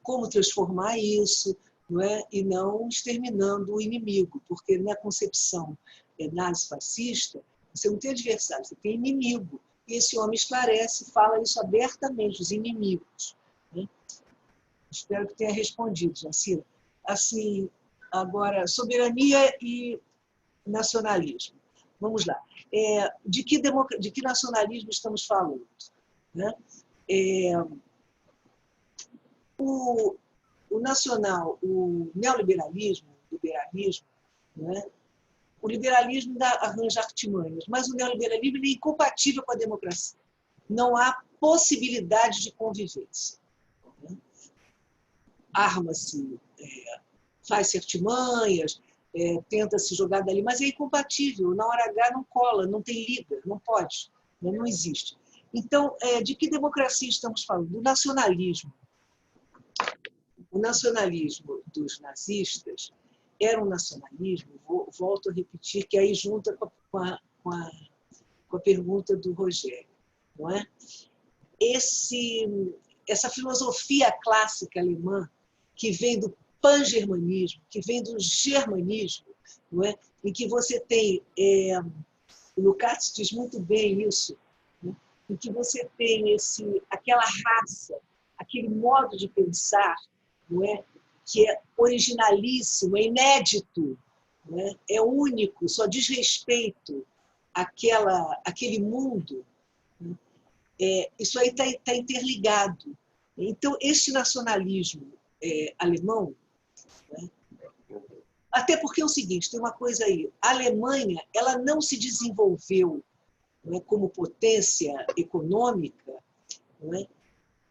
como transformar isso, não é? E não exterminando o inimigo, porque na concepção nazi-fascista, você não tem adversário, você tem inimigo. E esse homem esclarece, fala isso abertamente, os inimigos, né? Espero que tenha respondido, Jacira. Assim, agora, soberania e nacionalismo. Vamos lá. De que nacionalismo estamos falando? né? O neoliberalismo, né? O liberalismo ainda arranja artimanhas, mas o neoliberalismo é incompatível com a democracia. Não há possibilidade de convivência. Né? Arma-se, faz-se artimanhas, tenta se jogar dali, mas é incompatível. Na hora H não cola, não tem liga, não pode, não existe. Então, de que democracia estamos falando? Do nacionalismo. O nacionalismo dos nazistas era um nacionalismo, volto a repetir, que aí junta com a pergunta do Rogério, não é? Essa filosofia clássica alemã que vem do pan-germanismo, que vem do germanismo, não é? Em que você tem, o Lukács diz muito bem isso, né? Em que você tem aquela raça, aquele modo de pensar, não é? Que é originalíssimo, é inédito, né? É único, só diz respeito àquele mundo. Né? Isso aí está interligado. Então, esse nacionalismo alemão, né? Até porque é o seguinte, tem uma coisa aí, a Alemanha ela não se desenvolveu, né, como potência econômica, né,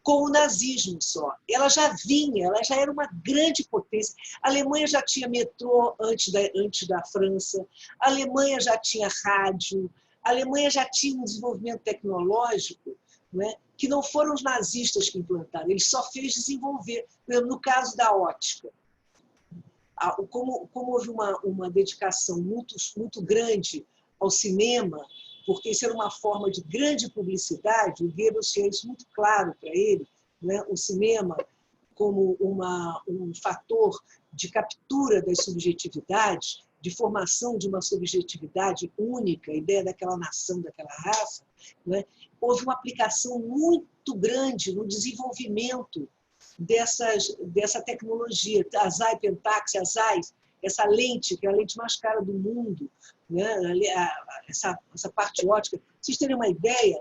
com o nazismo só. Ela já era uma grande potência. A Alemanha já tinha metrô antes da França, a Alemanha já tinha rádio, a Alemanha já tinha um desenvolvimento tecnológico, né, que não foram os nazistas que implantaram, eles só fez desenvolver. Por exemplo, no caso da ótica, como houve uma dedicação muito grande ao cinema, porque isso era uma forma de grande publicidade, o Goebbels tinha isso muito claro para ele, né? O cinema como um fator de captura das subjetividades, de formação de uma subjetividade única, a ideia daquela nação, daquela raça, né? Houve uma aplicação muito grande no desenvolvimento dessa tecnologia, a Zeiss Pentax, a Zeiss, essa lente, que é a lente mais cara do mundo, né? essa parte ótica. Vocês terem uma ideia,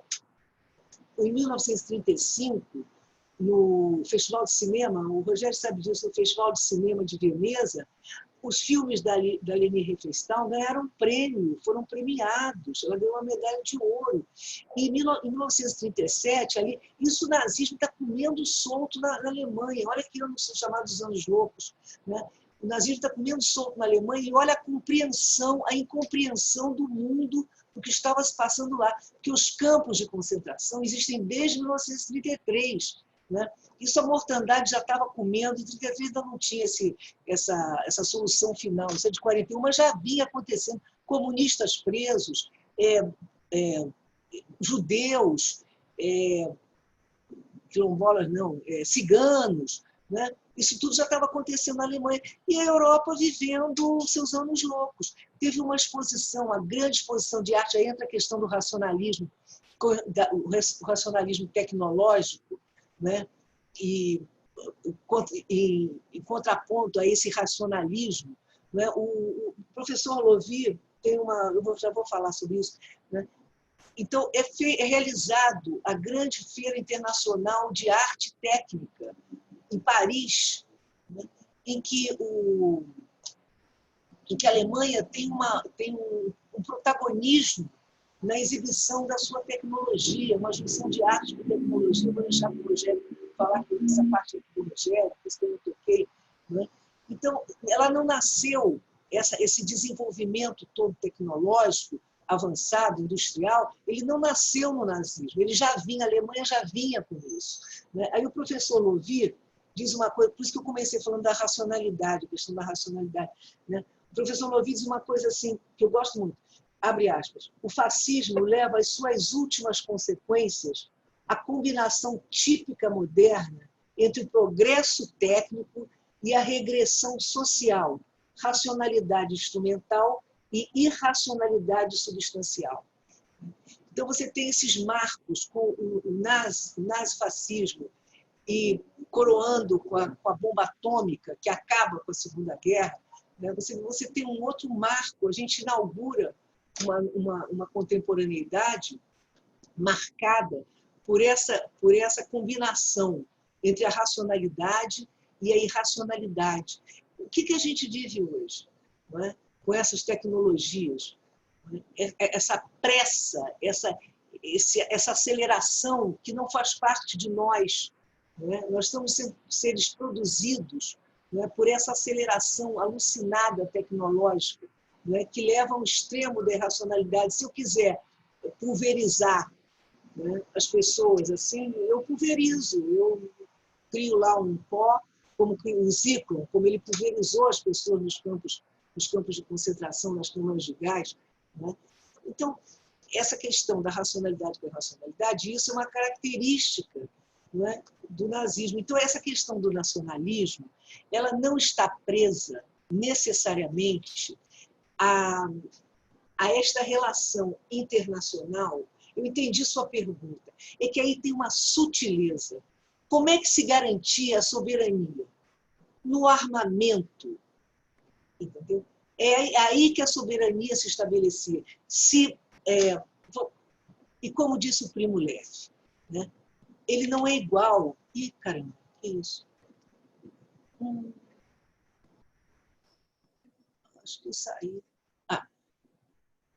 em 1935, no Festival de Cinema, o Rogério sabe disso, no Festival de Cinema de Veneza, os filmes da Leni Riefenstahl ganharam prêmio, foram premiados, ela ganhou uma medalha de ouro. E em 1937, isso o nazismo está comendo solto na Alemanha. Olha que anos são chamados anos loucos, né? O nazismo está comendo solto na Alemanha e olha a incompreensão do mundo do que estava se passando lá. Porque os campos de concentração existem desde 1933. Né? Isso a mortandade já estava comendo, em 1933 ainda não tinha essa solução final. Isso é de 41, mas já vinha acontecendo. Comunistas presos, judeus, quilombolas não, ciganos, né? Isso tudo já estava acontecendo na Alemanha. E a Europa vivendo seus anos loucos. Teve uma exposição, uma grande exposição de arte, aí entra a questão do racionalismo, o racionalismo tecnológico, né? E em contraponto a esse racionalismo, né? O professor Louvi tem já vou falar sobre isso, né? Então, é realizado a grande Feira Internacional de Arte Técnica, em Paris, né, em que a Alemanha tem um protagonismo na exibição da sua tecnologia, uma junção de arte com tecnologia. Eu vou deixar para o Rogério falar essa parte do Rogério, isso que eu não toquei. Né? Então, ela não nasceu, esse desenvolvimento todo tecnológico, avançado, industrial, ele não nasceu no nazismo, a Alemanha já vinha com isso. Né? Aí o professor Louvi diz uma coisa, por isso que eu comecei falando da racionalidade, a questão da racionalidade. Né? O professor Louvi diz uma coisa assim, que eu gosto muito, abre aspas, o fascismo leva às suas últimas consequências a combinação típica moderna entre o progresso técnico e a regressão social, racionalidade instrumental e irracionalidade substancial. Então, você tem esses marcos com o nazifascismo e coroando com a bomba atômica, que acaba com a Segunda Guerra. Né? Você tem um outro marco, a gente inaugura uma contemporaneidade marcada por essa combinação entre a racionalidade e a irracionalidade. O que a gente vive hoje, não é? Com essas tecnologias? Não é? Essa pressa, essa aceleração que não faz parte de nós. Não é? Nós estamos sendo seres produzidos, não é? Por essa aceleração alucinada tecnológica, não é? Que leva ao extremo da irracionalidade. Se eu quiser pulverizar, né, as pessoas, assim, eu pulverizo, eu crio lá um pó, como o Zíclono, como ele pulverizou as pessoas nos campos de concentração, nas câmaras de gás. Né? Então, essa questão da racionalidade com a irracionalidade, isso é uma característica, né, do nazismo. Então, essa questão do nacionalismo, ela não está presa necessariamente a esta relação internacional. Eu entendi sua pergunta. É que aí tem uma sutileza. Como é que se garantia a soberania? No armamento. Entendeu? É aí que a soberania se estabelecia. E como disse o Primo Levi, né? Ele não é igual. Ih, caramba, que isso? Acho que eu saí.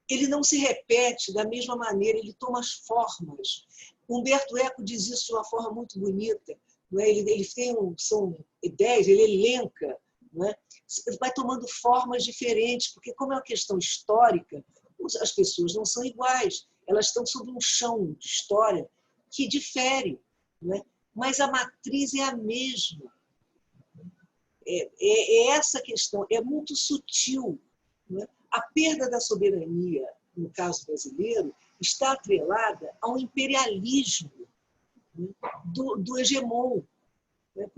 Ele não se repete da mesma maneira, ele toma as formas. Humberto Eco diz isso de uma forma muito bonita. Não é? Ele tem são ideias, ele elenca, não é? Vai tomando formas diferentes, porque como é uma questão histórica, as pessoas não são iguais, elas estão sob um chão de história que difere, não é? Mas a matriz é a mesma. É essa questão, é muito sutil. Não é? A perda da soberania, no caso brasileiro, está atrelada ao imperialismo, né, do hegemon.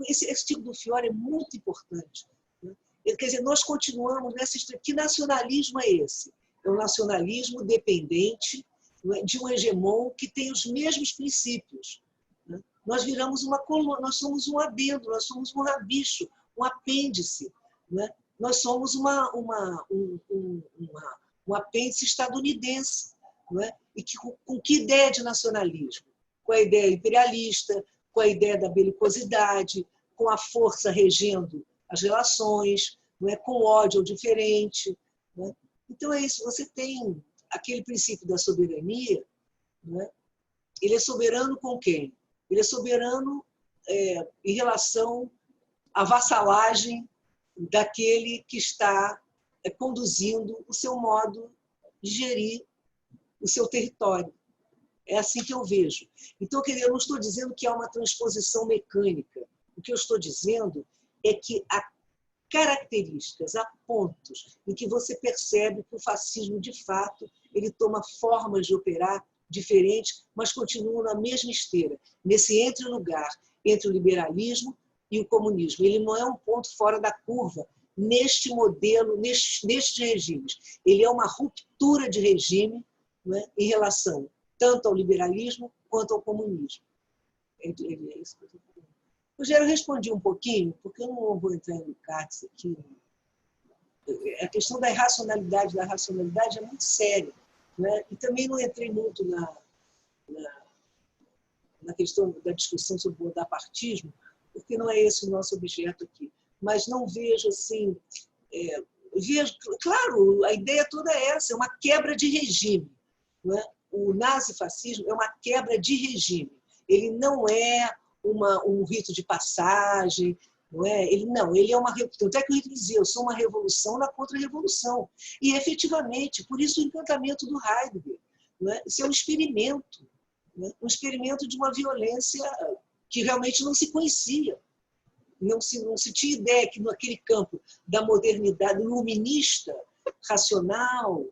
Esse tipo do Fiore é muito importante. Né? Quer dizer, nós continuamos nessa... Que nacionalismo é esse? É um nacionalismo dependente, né, de um hegemon que tem os mesmos princípios. Né? Nós viramos uma colônia, nós somos um adendo, nós somos um rabicho, um apêndice. Né? Nós somos um apêndice estadunidense. Não é? E com que ideia de nacionalismo? Com a ideia imperialista, com a ideia da belicosidade, com a força regendo as relações, não é? Com ódio ao diferente. Não é? Então é isso, você tem aquele princípio da soberania, não é? Ele é soberano com quem? Ele é soberano em relação à vassalagem daquele que está conduzindo o seu modo de gerir o seu território. É assim que eu vejo. Então, eu não estou dizendo que há uma transposição mecânica. O que eu estou dizendo é que há características, há pontos em que você percebe que o fascismo, de fato, ele toma formas de operar diferentes, mas continua na mesma esteira, nesse entre-lugar entre o liberalismo e o comunismo. Ele não é um ponto fora da curva neste modelo, nestes regimes. Ele é uma ruptura de regime, né, em relação tanto ao liberalismo quanto ao comunismo. É isso que eu estou falando. Rogério, eu respondi um pouquinho, porque eu não vou entrar no CATS aqui. A questão da irracionalidade, é muito séria. Né? E também não entrei muito na questão da discussão sobre o bonapartismo, porque não é esse o nosso objeto aqui. Mas não vejo assim... vejo, claro, a ideia toda é essa, é uma quebra de regime. Não é? O nazifascismo é uma quebra de regime. Ele não é um rito de passagem, não é? Ele é uma... Tanto é que o Hitler dizia, eu sou uma revolução na contra-revolução. E, efetivamente, por isso o encantamento do Heidegger. Não é? Isso é um experimento. Não é? Um experimento de uma violência que realmente não se conhecia. Não se tinha ideia que naquele campo da modernidade iluminista, racional,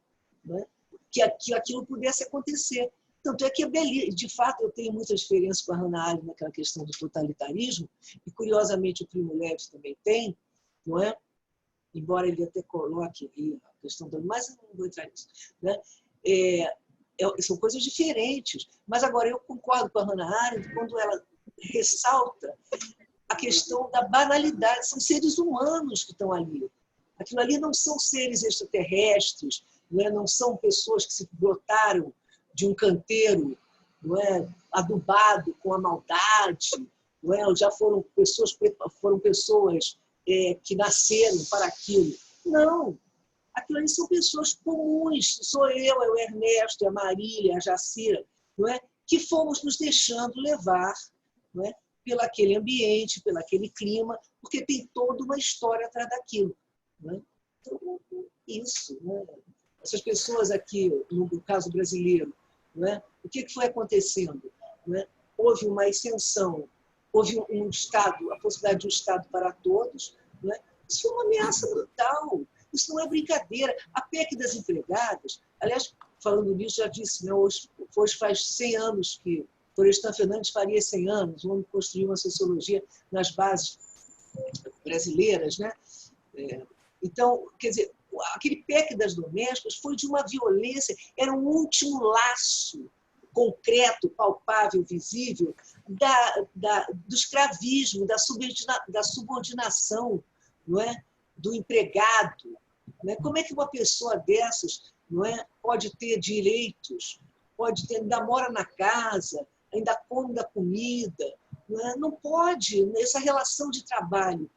não é? Que aquilo pudesse acontecer. Tanto é que, de fato, eu tenho muita diferença com a Hannah Arendt naquela questão do totalitarismo, e, curiosamente, o Primo Levi também tem, não é? Embora ele até coloque a questão do... Mas eu não vou entrar nisso. Né? São coisas diferentes. Mas, agora, eu concordo com a Hannah Arendt quando ela ressalta a questão da banalidade. São seres humanos que estão ali. Aquilo ali não são seres extraterrestres, não são pessoas que se brotaram de um canteiro não é? Adubado com a maldade, não é? Já foram pessoas que nasceram para aquilo. Não, aquilo ali são pessoas comuns, sou eu, é o Ernesto, é a Marília, a Jacira, não é? Que fomos nos deixando levar, não é? Pelo aquele ambiente, pelo aquele clima, porque tem toda uma história atrás daquilo. Não é? Então, isso. Né? Essas pessoas aqui, no caso brasileiro, não é? O que foi acontecendo? Não é? Houve uma extensão, houve um Estado, a possibilidade de um Estado para todos. Não é? Isso foi uma ameaça brutal. Isso não é brincadeira. A PEC das empregadas, aliás, falando nisso, já disse, né? Hoje faz 100 anos que Florestan Fernandes faria 100 anos, o homem construiu uma sociologia nas bases brasileiras. Né? Então, quer dizer, aquele PEC das domésticas foi de uma violência, era um último laço concreto, palpável, visível, do escravismo, da subordinação, não é? Do empregado. Não é? Como é que uma pessoa dessas, não é? Pode ter direitos, ainda mora na casa, ainda come da comida? Não é? Não pode. Essa relação de trabalho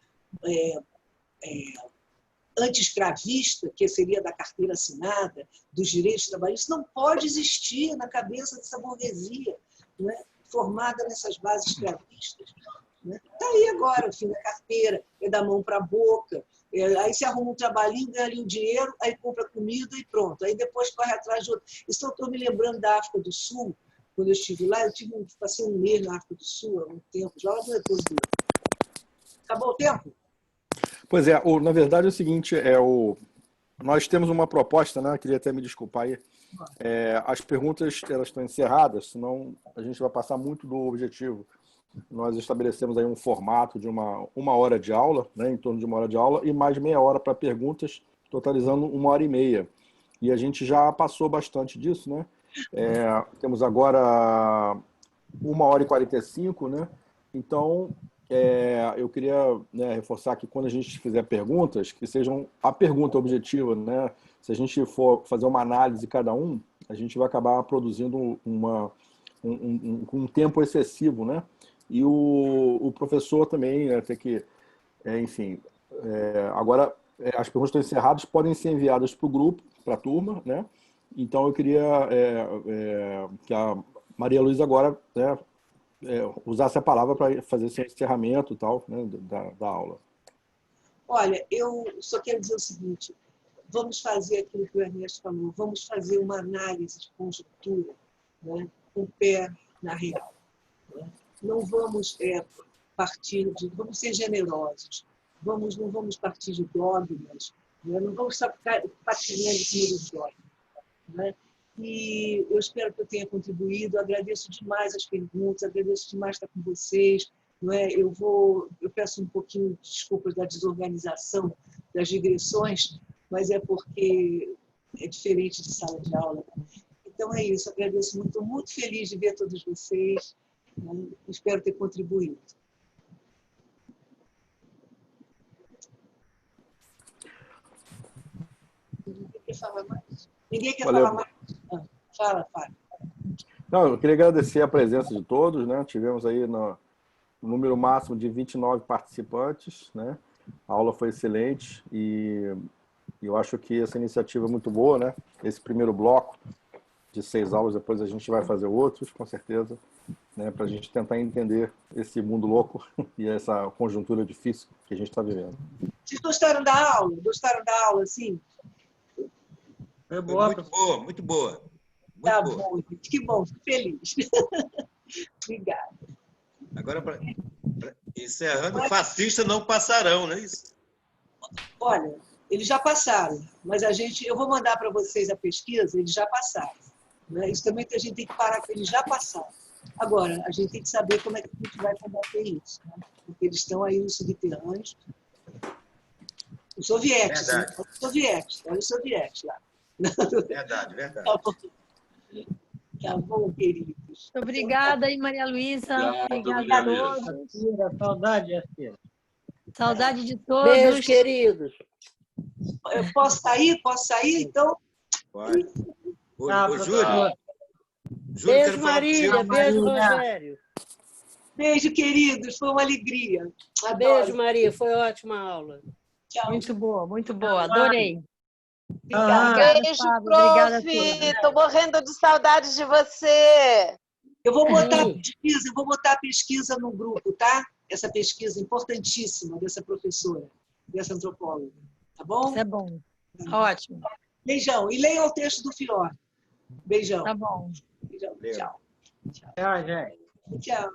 anti-escravista, que seria da carteira assinada, dos direitos trabalhistas, não pode existir na cabeça dessa burguesia, não é? Formada nessas bases escravistas. Está aí agora, o fim da carteira, é da mão para a boca, aí se arruma um trabalhinho, ganha ali o dinheiro, aí compra comida e pronto. Aí depois corre atrás de outro. Isso eu estou me lembrando da África do Sul, quando eu estive lá, passei um mês na África do Sul, há um tempo, já logo depois do... Acabou o tempo? Pois é, na verdade é o seguinte, nós temos uma proposta, né? Queria até me desculpar aí. As perguntas elas estão encerradas, senão a gente vai passar muito do objetivo. Nós estabelecemos aí um formato de uma hora de aula, né? Em torno de uma hora de aula, e mais meia hora para perguntas, totalizando 1h30. E a gente já passou bastante disso, né? Temos agora 1h45, né? Então, eu queria, né, reforçar que quando a gente fizer perguntas, que sejam a pergunta objetiva, né? Se a gente for fazer uma análise de cada um, a gente vai acabar produzindo um tempo excessivo, né? E o professor também tem que, enfim, agora as perguntas estão encerradas, podem ser enviadas para o grupo, para a turma, né? Então eu queria que a Maria Luísa agora, né, usasse a palavra para fazer esse encerramento e tal, né, da aula. Olha, eu só quero dizer o seguinte, vamos fazer aquilo que o Ernesto falou, vamos fazer uma análise de conjuntura, né, com o pé na real. Né? Não vamos vamos ser generosos, não vamos partir de dogmas, né? Não vamos só ficar patinando em cima dos dogmas. Né? E eu espero que eu tenha contribuído, agradeço demais as perguntas, agradeço demais estar com vocês. Não é? Eu peço um pouquinho de desculpas da desorganização, das digressões, mas é porque é diferente de sala de aula. Então é isso, agradeço muito, estou muito feliz de ver todos vocês, né? Espero ter contribuído. Ninguém quer falar mais? Ninguém quer falar mais? Fala, Fábio. Não, eu queria agradecer a presença de todos, né? Tivemos aí no número máximo de 29 participantes, né? A aula foi excelente e eu acho que essa iniciativa é muito boa, né? Esse primeiro bloco de 6 aulas, depois a gente vai fazer outros, com certeza, né? Para a gente tentar entender esse mundo louco e essa conjuntura difícil que a gente está vivendo. Vocês gostaram da aula? Gostaram da aula, sim? Foi boa, muito boa, muito boa. Muito tá boa. Bom, gente. Que bom, fico feliz. Obrigada. Agora, encerrando, fascistas não passarão, não é isso? Olha, eles já passaram, mas eu vou mandar para vocês a pesquisa, eles já passaram. Né? Isso também que a gente tem que parar, que eles já passaram. Agora, a gente tem que saber como é que a gente vai combater isso, né? Porque eles estão aí nos subterrâneos. Os soviéticos, né? Olha os soviéticos lá. Verdade, verdade. Tá bom, queridos. Obrigada aí, Maria Luísa. Obrigada a todos. Saudade, Jacira. Saudade de todos. Beijo, queridos. Eu posso sair? Posso sair, então? Pode. Ô, Júlio, Júlio, Beijo, quero falar Marília. contigo. Beijo, Rogério. Beijo, queridos. Foi uma alegria. Adoro. Beijo, Maria. Foi ótima a aula. Tchau. Muito boa. Adorei. Obrigada. Beijo, Fábio. Obrigada a prof. todos. Tô morrendo de saudade de você. Eu vou botar Sim. a pesquisa no grupo, tá? Essa pesquisa importantíssima dessa professora, dessa antropóloga. Tá bom? Isso é bom. Ótimo. Beijão. E leiam o texto do Fior. Beijão. Tá bom. Beijão. Lembra. Tchau. Tchau, gente. Tchau.